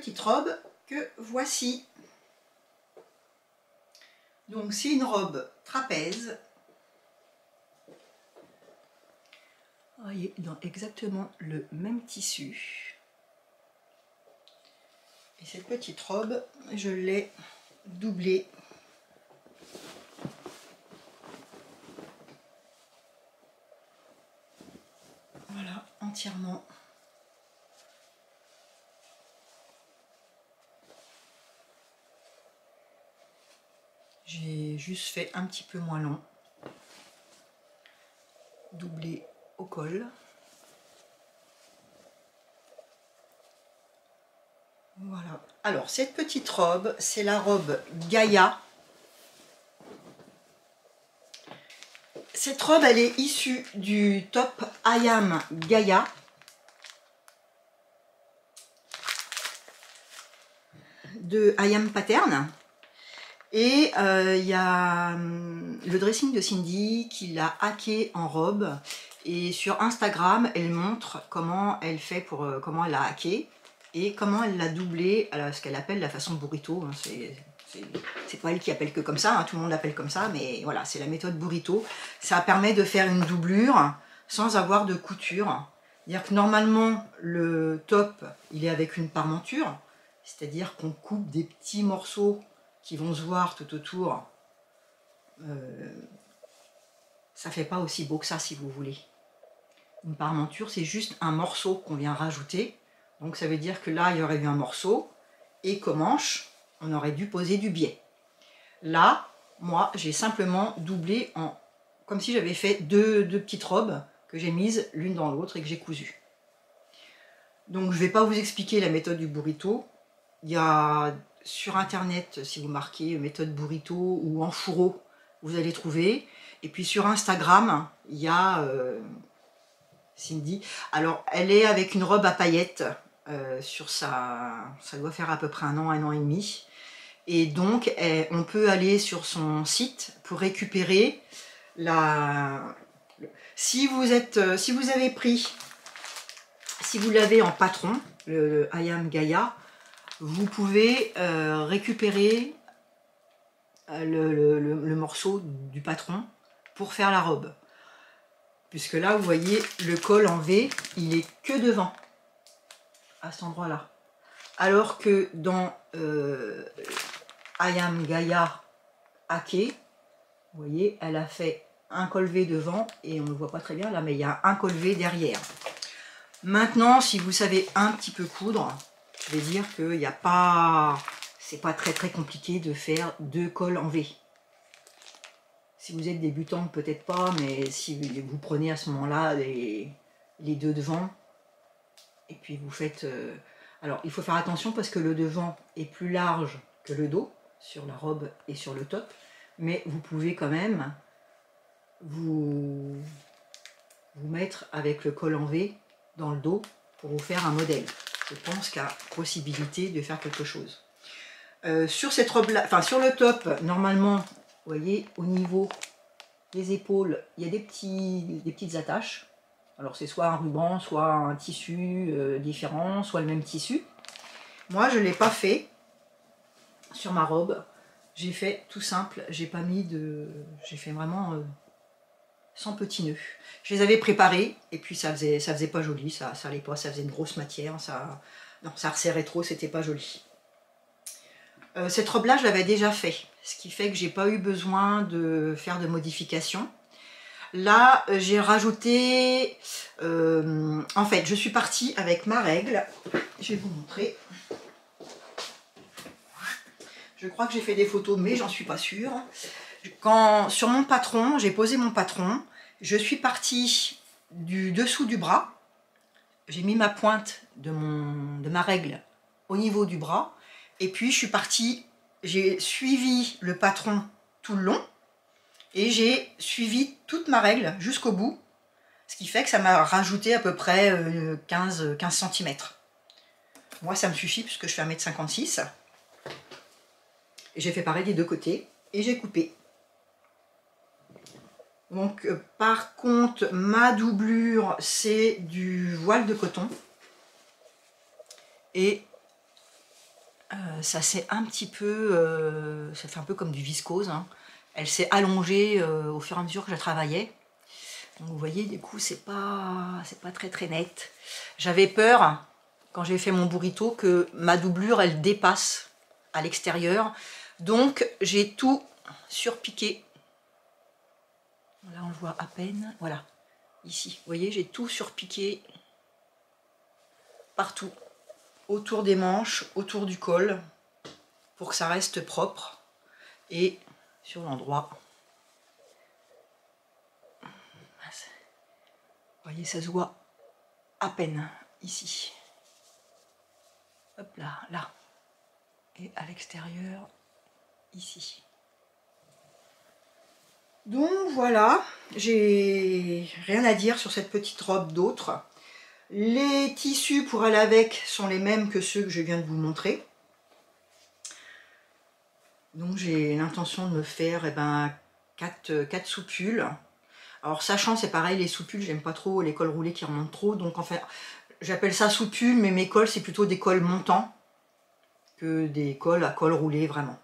petite robe que voici. Donc c'est une robe trapèze. Vous voyez, dans exactement le même tissu. Et cette petite robe, je l'ai doublée. Voilà, entièrement. J'ai juste fait un petit peu moins long. Doublé au col. Voilà. Alors, cette petite robe, c'est la robe Gaïa. Cette robe, elle est issue du top I Am Gaïa. De I Am Pattern. Et il y a le dressing de Cindy qui l'a hacké en robe. Et sur Instagram, elle montre comment elle fait pour comment elle l'a hacké et comment elle l'a doublé à ce qu'elle appelle la façon burrito. C'est pas elle qui appelle que comme ça, hein, tout le monde l'appelle comme ça, mais voilà, c'est la méthode burrito. Ça permet de faire une doublure sans avoir de couture. C'est-à-dire que normalement, le top, il est avec une parmenture, c'est-à-dire qu'on coupe des petits morceaux qui vont se voir tout autour. Ça fait pas aussi beau que ça, si vous voulez. Une parmenture, c'est juste un morceau qu'on vient rajouter. Donc ça veut dire que là, il y aurait eu un morceau, et qu'au manche, on aurait dû poser du biais. Là, moi, j'ai simplement doublé comme si j'avais fait deux petites robes que j'ai mises l'une dans l'autre et que j'ai cousues. Donc je ne vais pas vous expliquer la méthode du burrito. Il y a sur internet, si vous marquez méthode burrito ou en fourreau, vous allez trouver. Et puis sur Instagram, il y a Cindy. Alors elle est avec une robe à paillettes ça doit faire à peu près un an et demi. Et donc on peut aller sur son site pour récupérer si vous l'avez en patron, le I Am Gaïa, vous pouvez récupérer le morceau du patron pour faire la robe. Puisque là, vous voyez, le col en V, il est que devant, à cet endroit-là. Alors que dans I Am Gaïa hacké, Vous voyez, elle a fait un col V devant et on ne le voit pas très bien là, mais il y a un col V derrière. Maintenant, si vous savez un petit peu coudre, je vais dire qu'il n'y a pas... C'est pas très compliqué de faire 2 cols en V. Si vous êtes débutant, peut-être pas, mais si vous prenez à ce moment-là les 2 devant, et puis vous faites... Alors, il faut faire attention parce que le devant est plus large que le dos, sur la robe et sur le top, mais vous pouvez quand même vous mettre avec le col en V dans le dos pour vous faire un modèle. Je pense qu'il y a possibilité de faire quelque chose. Sur cette robe là, enfin sur le top, normalement, vous voyez, au niveau des épaules, il y a des petites attaches. Alors c'est soit un ruban, soit un tissu différent, soit le même tissu. Moi je ne l'ai pas fait sur ma robe. J'ai fait tout simple, j'ai pas mis de... J'ai fait vraiment sans petits nœuds. Je les avais préparés et puis ça faisait pas joli, ça allait pas, ça faisait une grosse matière, non, ça resserrait trop, c'était pas joli. Cette robe là je l'avais déjà fait, ce qui fait que j'ai pas eu besoin de faire de modifications. Là j'ai rajouté, en fait je suis partie avec ma règle, je vais vous montrer. Je crois que j'ai fait des photos mais j'en suis pas sûre. Sur mon patron, j'ai posé mon patron, je suis partie du dessous du bras, j'ai mis ma pointe de ma règle au niveau du bras, et puis je suis partie, j'ai suivi le patron tout le long, et j'ai suivi toute ma règle jusqu'au bout, ce qui fait que ça m'a rajouté à peu près 15 cm. Moi ça me suffit puisque je fais 1,56 m. Et j'ai fait pareil des deux côtés, et j'ai coupé. Donc par contre, ma doublure, c'est du voile de coton. Et ça c'est un petit peu, ça fait un peu comme du viscose. Hein. Elle s'est allongée au fur et à mesure que je la travaillais. Donc vous voyez, du coup, c'est pas très net. J'avais peur, quand j'ai fait mon burrito, que ma doublure, elle dépasse à l'extérieur. Donc j'ai tout surpiqué. Là on le voit à peine, voilà, ici, vous voyez, j'ai tout surpiqué partout, autour des manches, autour du col, pour que ça reste propre, et sur l'endroit, vous voyez, ça se voit à peine, ici, hop là, là, et à l'extérieur, ici. Donc voilà, j'ai rien à dire sur cette petite robe d'autre. Les tissus pour aller avec sont les mêmes que ceux que je viens de vous montrer. Donc j'ai l'intention de me faire 4 soupules. Alors sachant, c'est pareil, les soupules, j'aime pas trop les cols roulés qui remontent trop. Donc en fait, j'appelle ça soupule, mais mes cols, c'est plutôt des cols montants que des cols à col roulé vraiment.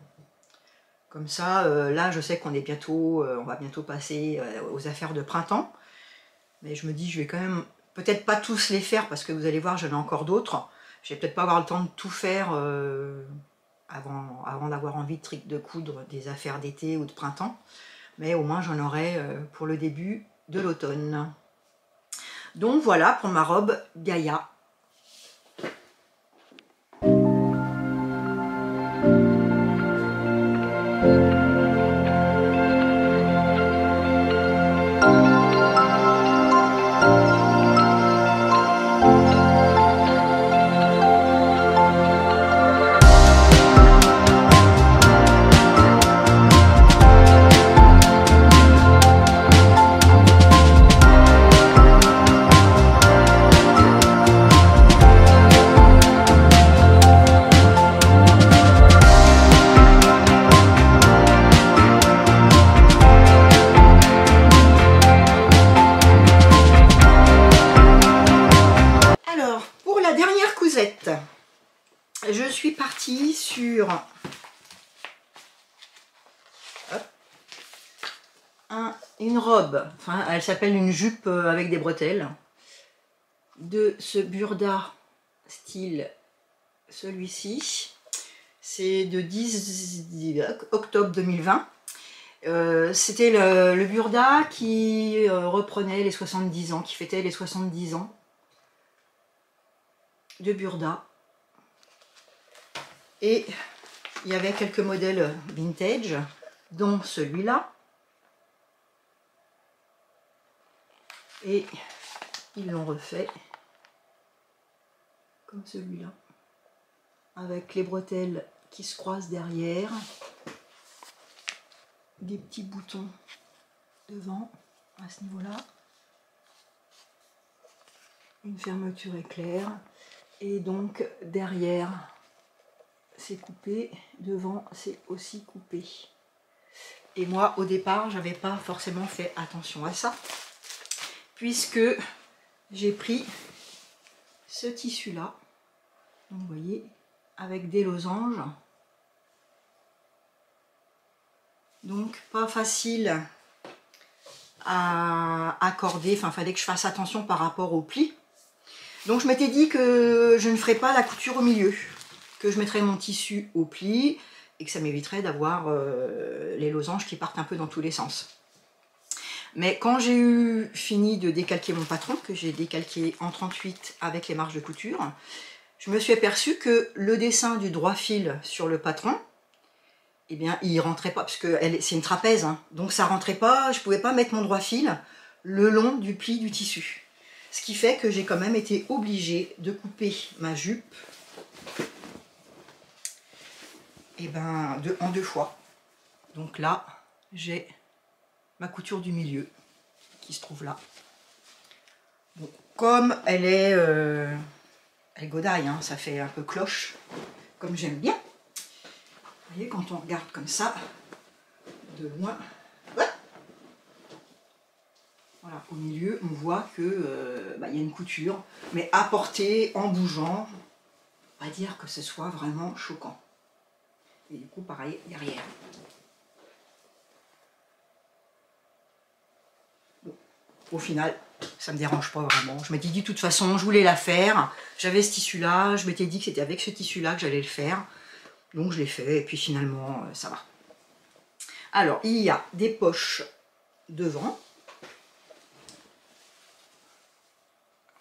Comme ça, là, je sais qu'on est bientôt, on va bientôt passer aux affaires de printemps. Mais je me dis, je vais quand même, peut-être pas tous les faire, parce que vous allez voir, j'en ai encore d'autres. Je vais peut-être pas avoir le temps de tout faire avant d'avoir envie de coudre des affaires d'été ou de printemps. Mais au moins, j'en aurai pour le début de l'automne. Donc voilà pour ma robe Gaïa. Je suis partie sur une robe, enfin elle s'appelle une jupe avec des bretelles, de ce Burda style, celui-ci, c'est de 10 octobre 2020. C'était le Burda qui reprenait les 70 ans, qui fêtait les 70 ans de Burda. Et il y avait quelques modèles vintage, dont celui-là. Et ils l'ont refait comme celui-là, avec les bretelles qui se croisent derrière, des petits boutons devant à ce niveau-là, une fermeture éclair, et donc derrière c'est coupé, devant c'est aussi coupé. Et moi au départ j'avais pas forcément fait attention à ça, puisque j'ai pris ce tissu là, vous voyez, avec des losanges, donc pas facile à accorder, enfin fallait que je fasse attention par rapport au pli. Donc je m'étais dit que je ne ferais pas la couture au milieu, que je mettrais mon tissu au pli et que ça m'éviterait d'avoir les losanges qui partent un peu dans tous les sens. Mais quand j'ai eu fini de décalquer mon patron, que j'ai décalqué en 38 avec les marges de couture, je me suis aperçue que le dessin du droit fil sur le patron, eh bien il rentrait pas, parce que c'est une trapèze, hein, donc ça rentrait pas, je pouvais pas mettre mon droit fil le long du pli du tissu. Ce qui fait que j'ai quand même été obligée de couper ma jupe en deux fois. Donc là, j'ai ma couture du milieu qui se trouve là. Bon, comme elle est godaille, hein, ça fait un peu cloche, comme j'aime bien. Vous voyez, quand on regarde comme ça, de loin, voilà, au milieu, on voit que y a une couture, mais apportée en bougeant, on va dire que ce soit vraiment choquant. Et du coup, pareil, derrière. Bon, au final, ça me dérange pas vraiment. Je m'étais dit, de toute façon, je voulais la faire. J'avais ce tissu-là, je m'étais dit que c'était avec ce tissu-là que j'allais le faire. Donc, je l'ai fait, et puis finalement, ça va. Alors, il y a des poches devant.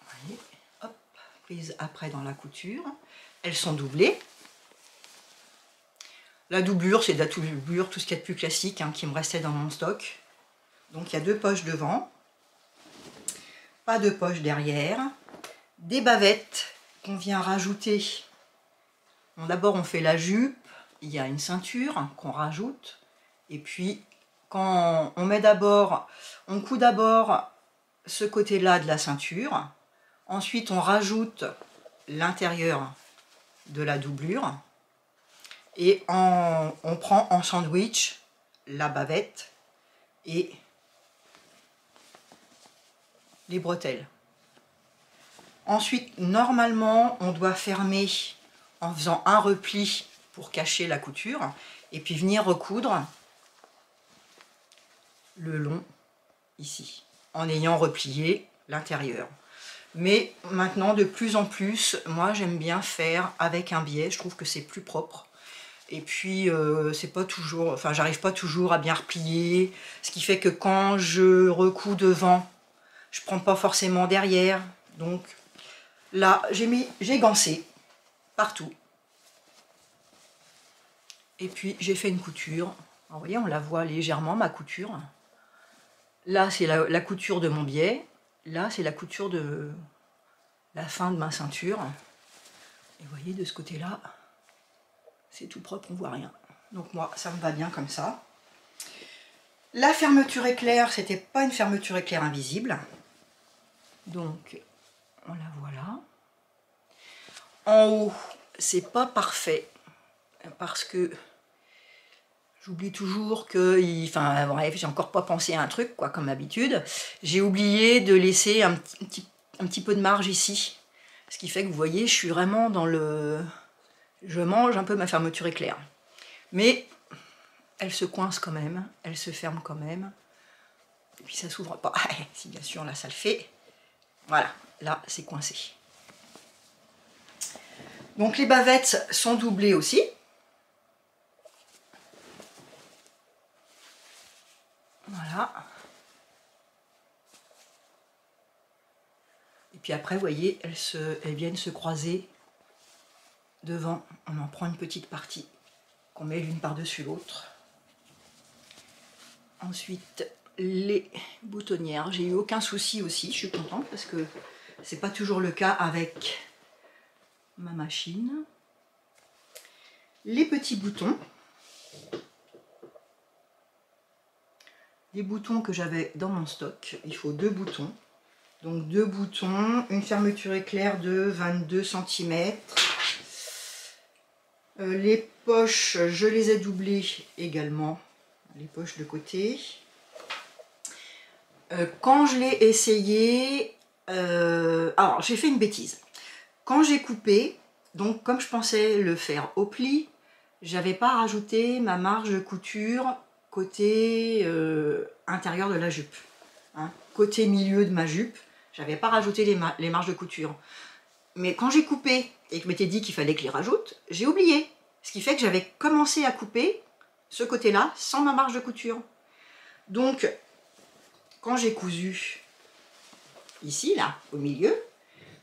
Voyez, hop, prises après dans la couture. Elles sont doublées. La doublure, c'est de la doublure, tout ce qu'il y a de plus classique, hein, qui me restait dans mon stock. Donc il y a deux poches devant, pas de poche derrière, des bavettes qu'on vient rajouter. Bon, d'abord on fait la jupe, il y a une ceinture qu'on rajoute, et puis quand on met d'abord, on coud d'abord ce côté-là de la ceinture, ensuite on rajoute l'intérieur de la doublure, et on prend en sandwich la bavette et les bretelles. Ensuite, normalement, on doit fermer en faisant un repli pour cacher la couture et puis venir recoudre le long ici, en ayant replié l'intérieur. Mais maintenant, de plus en plus, moi j'aime bien faire avec un biais, je trouve que c'est plus propre. Et puis, c'est pas toujours, enfin, j'arrive pas toujours à bien replier, ce qui fait que quand je recouds devant, je prends pas forcément derrière. Donc là, j'ai gancé partout. Et puis, j'ai fait une couture. Alors, vous voyez, on la voit légèrement, ma couture. Là, c'est la couture de mon biais. Là, c'est la couture de la fin de ma ceinture. Et vous voyez, de ce côté-là, c'est tout propre, on voit rien. Donc moi, ça me va bien comme ça. La fermeture éclair, c'était pas une fermeture éclair invisible. Donc, on la voit là. En haut, c'est pas parfait, parce que j'oublie toujours que, enfin bref, j'ai encore pas pensé à un truc, quoi, comme d'habitude. J'ai oublié de laisser un petit peu de marge ici. Ce qui fait que vous voyez, je suis vraiment dans le... Je mange un peu ma fermeture éclair. Mais elle se coince quand même, elle se ferme quand même. Et puis ça s'ouvre pas. Si bien sûr, là ça le fait. Voilà, là c'est coincé. Donc les bavettes sont doublées aussi. puis après, vous voyez, elles viennent se croiser devant. On en prend une petite partie qu'on met l'une par-dessus l'autre. Ensuite, les boutonnières. J'ai eu aucun souci aussi, je suis contente parce que c'est pas toujours le cas avec ma machine. Les petits boutons. Les boutons que j'avais dans mon stock. Il faut 2 boutons. Donc 2 boutons, une fermeture éclair de 22 cm. Les poches, je les ai doublées également. Les poches de côté. Quand je l'ai essayé, alors j'ai fait une bêtise. Quand j'ai coupé, donc comme je pensais le faire au pli, j'avais pas rajouté ma marge de couture côté intérieur de la jupe. Hein, côté milieu de ma jupe, j'avais pas rajouté les marges de couture. Mais quand j'ai coupé et que je m'étais dit qu'il fallait que je les rajoute, j'ai oublié. Ce qui fait que j'avais commencé à couper ce côté-là sans ma marge de couture. Donc, quand j'ai cousu ici, là, au milieu,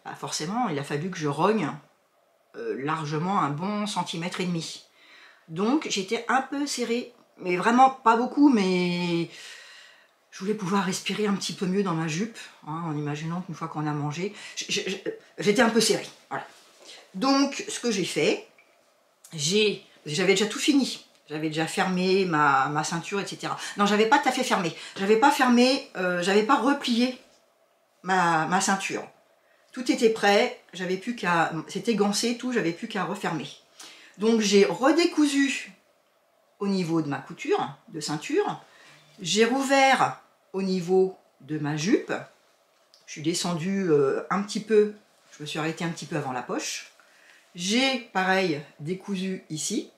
bah forcément, il a fallu que je rogne largement un bon centimètre et demi. Donc, j'étais un peu serrée, mais vraiment pas beaucoup, mais je voulais pouvoir respirer un petit peu mieux dans ma jupe, hein, en imaginant qu'une fois qu'on a mangé, j'étais un peu serrée. Voilà. Donc, ce que j'ai fait, j'avais déjà tout fini. J'avais déjà fermé ma ceinture, etc. Non, j'avais pas tout à fait fermé. J'avais pas fermé, j'avais pas replié ma ceinture. Tout était prêt, j'avais plus qu'à, c'était gancé, tout, j'avais plus qu'à refermer. Donc j'ai redécousu au niveau de ma couture, de ceinture. J'ai rouvert au niveau de ma jupe. Je suis descendue un petit peu, je me suis arrêtée un petit peu avant la poche. J'ai, pareil, décousu ici.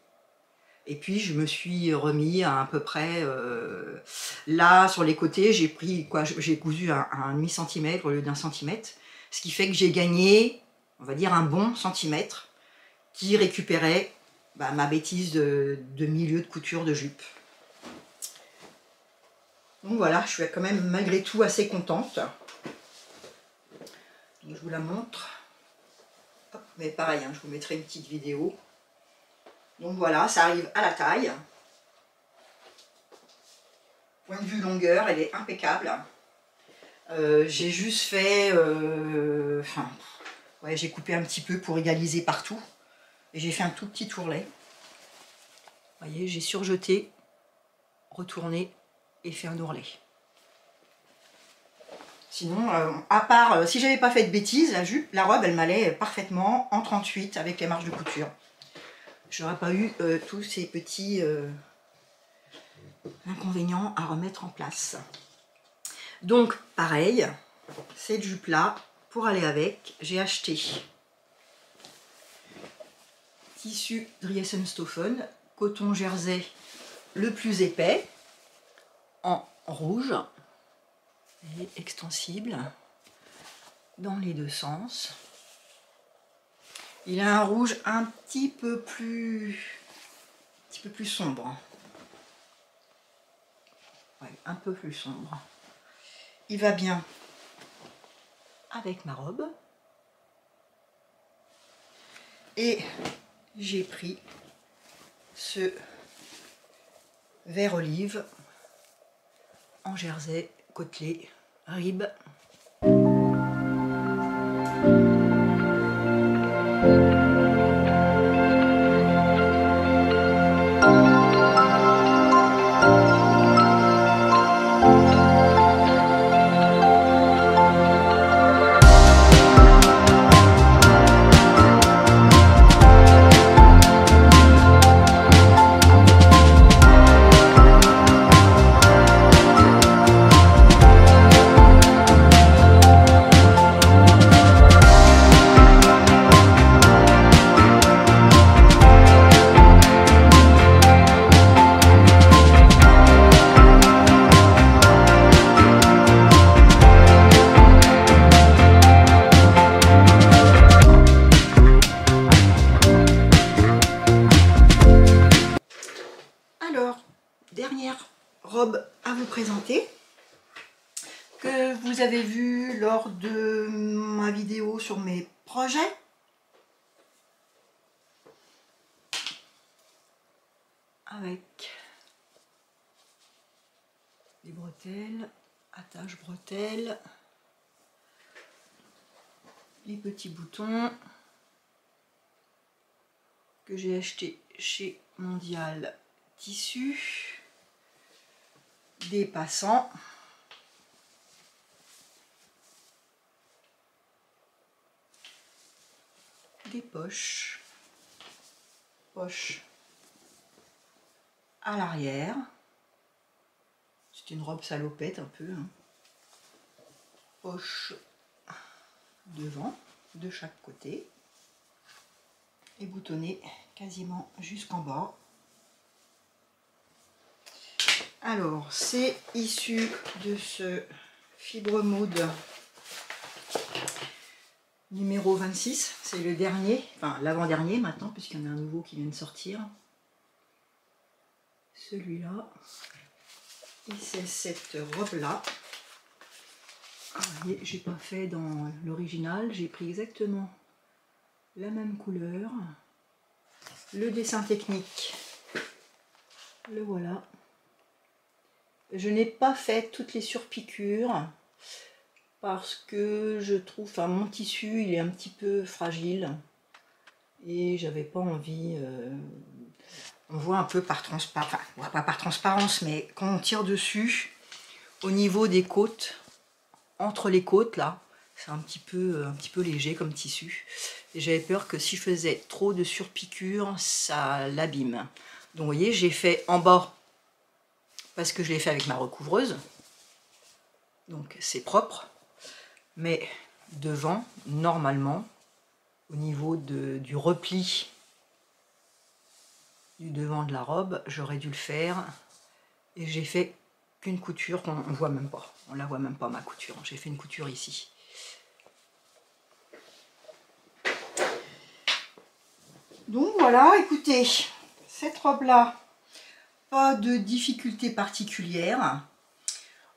Et puis je me suis remis à peu près là sur les côtés, j'ai pris quoi, j'ai cousu un demi-centimètre au lieu d'1 centimètre, ce qui fait que j'ai gagné, on va dire, un bon centimètre qui récupérait ma bêtise de milieu de couture de jupe. Donc voilà, je suis quand même malgré tout assez contente. Donc, je vous la montre. Hop, mais pareil, hein, je vous mettrai une petite vidéo. Donc voilà, ça arrive à la taille. Point de vue longueur, elle est impeccable. J'ai juste fait... ouais, j'ai coupé un petit peu pour égaliser partout. Et j'ai fait un tout petit tourlet. Vous voyez, j'ai surjeté, retourné et fait un ourlet. Sinon, à part, si j'avais pas fait de bêtises, la robe, elle m'allait parfaitement en 38 avec les marges de couture. J'aurais pas eu tous ces petits inconvénients à remettre en place. Donc, pareil, cette jupe-là, pour aller avec, j'ai acheté tissu Driesenstoffen, coton jersey le plus épais, en rouge, et extensible, dans les deux sens. Il a un rouge un petit peu plus sombre. Ouais, un peu plus sombre. Il va bien avec ma robe. Et j'ai pris ce vert olive en jersey côtelé rib. vous avez vu lors de ma vidéo sur mes projets. Avec les bretelles, attache bretelles, les petits boutons que j'ai acheté chez Mondial Tissu, des passants, des poches à l'arrière. C'est une robe salopette un peu, hein. Poche devant, de chaque côté, et boutonné quasiment jusqu'en bas. Alors, c'est issu de ce Fibre Mode numéro 26, c'est le dernier, enfin l'avant-dernier maintenant, puisqu'il y en a un nouveau qui vient de sortir. Celui-là, et c'est cette robe-là. Vous voyez, j'ai pas fait dans l'original, j'ai pris exactement la même couleur. Le dessin technique, le voilà. Je n'ai pas fait toutes les surpiqûres parce que je trouve, enfin mon tissu il est un petit peu fragile et j'avais pas envie, on voit un peu par transparence, enfin on voit pas par transparence, mais quand on tire dessus, au niveau des côtes, entre les côtes là, c'est un petit peu léger comme tissu. Et j'avais peur que si je faisais trop de surpiqûres, ça l'abîme. Donc vous voyez, j'ai fait en bas, parce que je l'ai fait avec ma recouvreuse. Donc c'est propre. Mais devant, normalement, au niveau du repli du devant de la robe, j'aurais dû le faire. Et j'ai fait qu'une couture qu'on ne voit même pas. On la voit même pas, ma couture. J'ai fait une couture ici. Donc voilà, écoutez, cette robe-là, pas de difficulté particulière.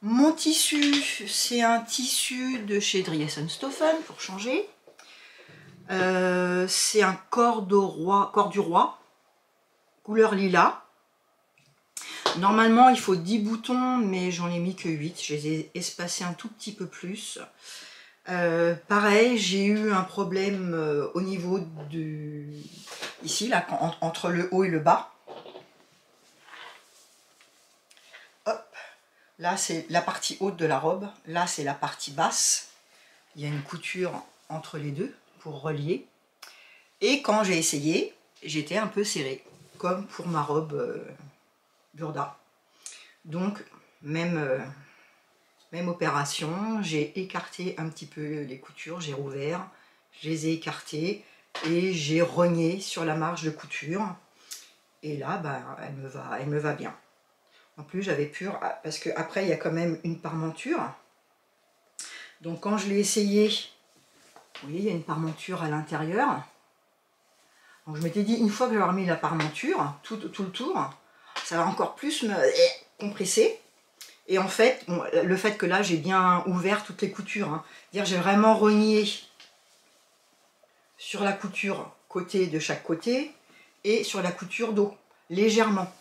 Mon tissu, c'est un tissu de chez Driessenstoffen, pour changer. C'est un corps du roi, couleur lilas. Normalement, il faut 10 boutons, mais j'en ai mis que 8. Je les ai espacés un tout petit peu plus. Pareil, j'ai eu un problème au niveau du... Ici, là, entre le haut et le bas. Hop, là, c'est la partie haute de la robe. Là, c'est la partie basse. Il y a une couture entre les deux pour relier. Et quand j'ai essayé, j'étais un peu serrée, comme pour ma robe Burda. Donc, même opération, j'ai écarté un petit peu les coutures, j'ai rouvert, je les ai écartées et j'ai rogné sur la marge de couture. Et là, bah, elle me va bien. En plus, j'avais peur, parce qu'après, il y a quand même une parmenture. Donc, quand je l'ai essayé, vous voyez, il y a une parmenture à l'intérieur. Donc, je m'étais dit, une fois que j'aurai remis la parmenture, tout le tour, ça va encore plus me compresser. Et en fait, bon, le fait que là, j'ai bien ouvert toutes les coutures, hein, j'ai vraiment rogné sur la couture côté de chaque côté et sur la couture dos, légèrement.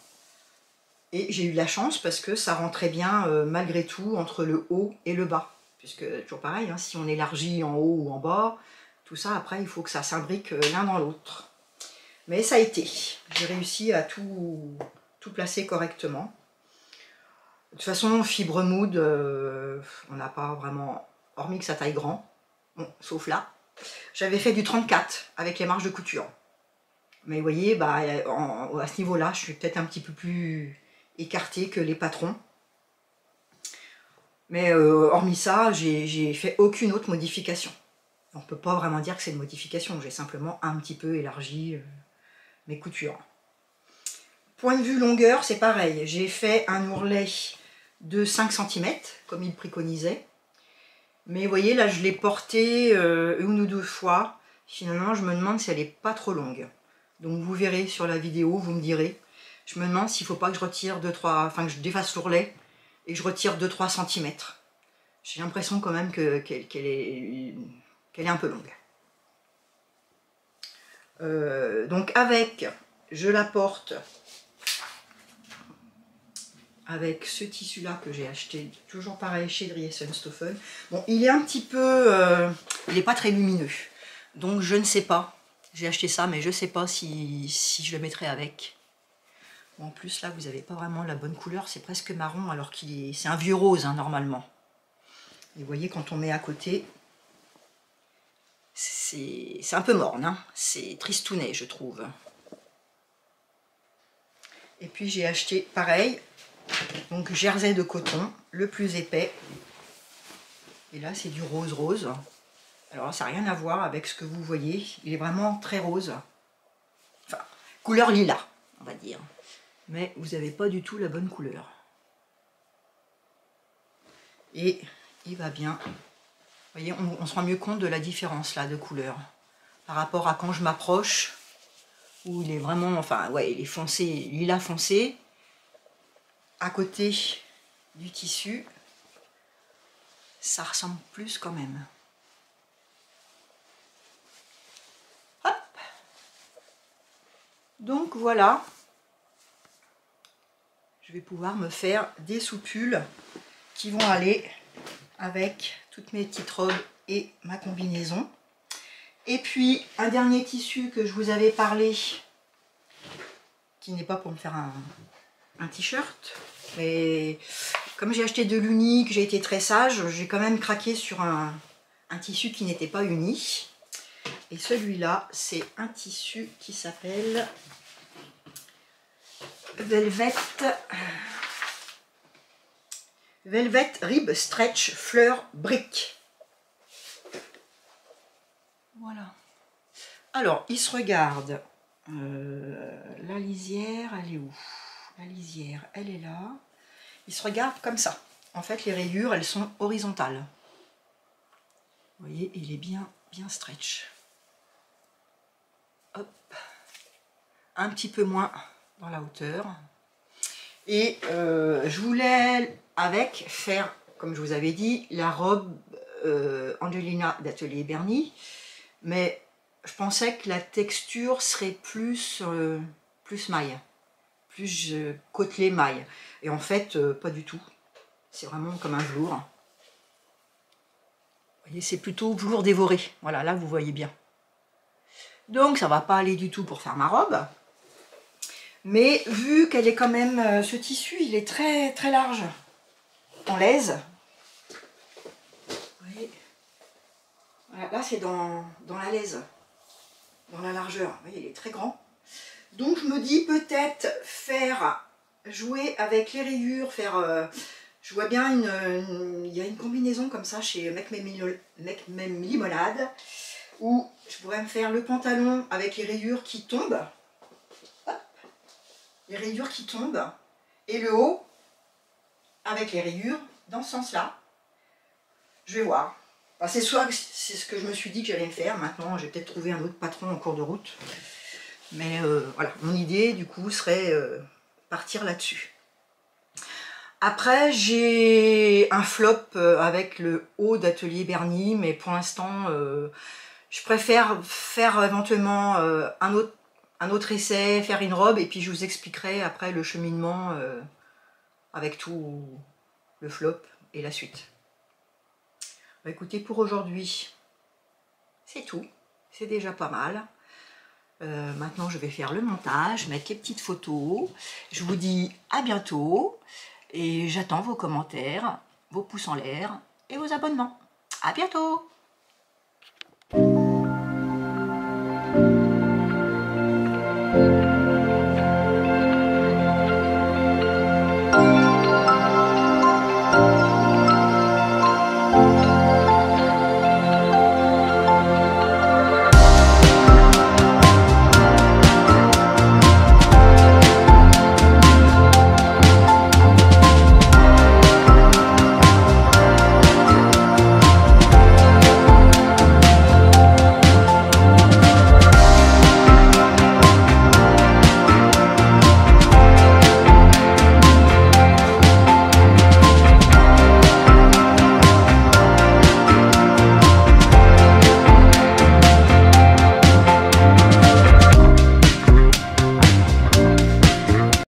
Et j'ai eu de la chance parce que ça rentrait bien malgré tout entre le haut et le bas. Puisque, toujours pareil, hein, si on élargit en haut ou en bas, tout ça, après, il faut que ça s'imbrique l'un dans l'autre. Mais ça a été. J'ai réussi à tout placer correctement. De toute façon, Fibre Mode, on n'a pas vraiment, hormis que ça taille grand, bon, sauf là. J'avais fait du 34 avec les marges de couture. Mais vous voyez, bah, à ce niveau-là, je suis peut-être un petit peu plus écartée que les patrons. Mais hormis ça, j'ai fait aucune autre modification. On ne peut pas vraiment dire que c'est une modification, j'ai simplement un petit peu élargi mes coutures. Point de vue longueur, c'est pareil. J'ai fait un ourlet de 5 cm, comme il préconisait. Mais vous voyez, là, je l'ai porté une ou deux fois. Finalement, je me demande si elle n'est pas trop longue. Donc, vous verrez sur la vidéo, vous me direz. Je me demande s'il ne faut pas que je retire 2-3... Enfin, que je défasse l'ourlet et que je retire 2-3 cm. J'ai l'impression quand même qu'elle est un peu longue. Donc je la porte avec ce tissu là que j'ai acheté, toujours pareil chez Driessenstoffen. Bon, il est un petit peu, il n'est pas très lumineux, donc je ne sais pas. J'ai acheté ça, mais je ne sais pas si je le mettrai avec. Bon, en plus là, vous n'avez pas vraiment la bonne couleur, c'est presque marron, alors c'est un vieux rose hein, normalement. Et vous voyez, quand on met à côté, c'est un peu morne, hein. C'est tristounet, je trouve. Et puis j'ai acheté pareil, donc jersey de coton, le plus épais. Et là c'est du rose rose. Alors ça n'a rien à voir avec ce que vous voyez, il est vraiment très rose. Enfin, couleur lilas, on va dire. Mais vous n'avez pas du tout la bonne couleur. Et il va bien. Vous voyez, on se rend mieux compte de la différence là de couleur. Par rapport à quand je m'approche, où il est vraiment, enfin ouais, il est foncé, lilas foncé. À côté du tissu, ça ressemble plus quand même. Hop. Donc voilà, je vais pouvoir me faire des soupules qui vont aller avec toutes mes petites robes et ma combinaison. Et puis un dernier tissu que je vous avais parlé, qui n'est pas pour me faire un t-shirt, mais comme j'ai acheté de l'uni, que j'ai été très sage, j'ai quand même craqué sur un tissu qui n'était pas uni. Et celui-là, c'est un tissu qui s'appelle Velvet Rib Stretch Fleur Brick. Voilà. Alors, il se regarde. La lisière, elle est où? La lisière, elle est là. Il se regarde comme ça. En fait, les rayures, elles sont horizontales. Vous voyez, il est bien stretch. Hop. Un petit peu moins dans la hauteur. Et je voulais faire, comme je vous avais dit, la robe Angelina d'Atelier Bernie. Mais je pensais que la texture serait plus maille. Plus côtelé maille. Et en fait, pas du tout. C'est vraiment comme un velours. Vous voyez, c'est plutôt velours dévoré. Voilà, là, vous voyez bien. Donc, ça va pas aller du tout pour faire ma robe. Mais vu qu'elle est quand même... ce tissu, il est très, très large. En laise. Vous voyez, voilà, là, c'est dans la laise. Dans la largeur. Vous voyez, il est très grand. Donc, je me dis peut-être jouer avec les rayures, je vois bien il y a une combinaison comme ça chez Mec Même Limonade, où je pourrais me faire le pantalon avec les rayures qui tombent, hop, les rayures qui tombent, et le haut avec les rayures dans ce sens-là. Je vais voir. Enfin, c'est ce que je me suis dit que j'allais me faire. Maintenant, j'ai peut-être trouvé un autre patron en cours de route. Mais voilà, mon idée du coup serait partir là-dessus. Après, j'ai un flop avec le haut d'Atelier Bernie, mais pour l'instant, je préfère faire éventuellement un autre essai, faire une robe, et puis je vous expliquerai après le cheminement avec tout le flop et la suite. Bah, écoutez, pour aujourd'hui, c'est tout. C'est déjà pas mal. Maintenant, je vais faire le montage, mettre les petites photos. Je vous dis à bientôt et j'attends vos commentaires, vos pouces en l'air et vos abonnements. À bientôt!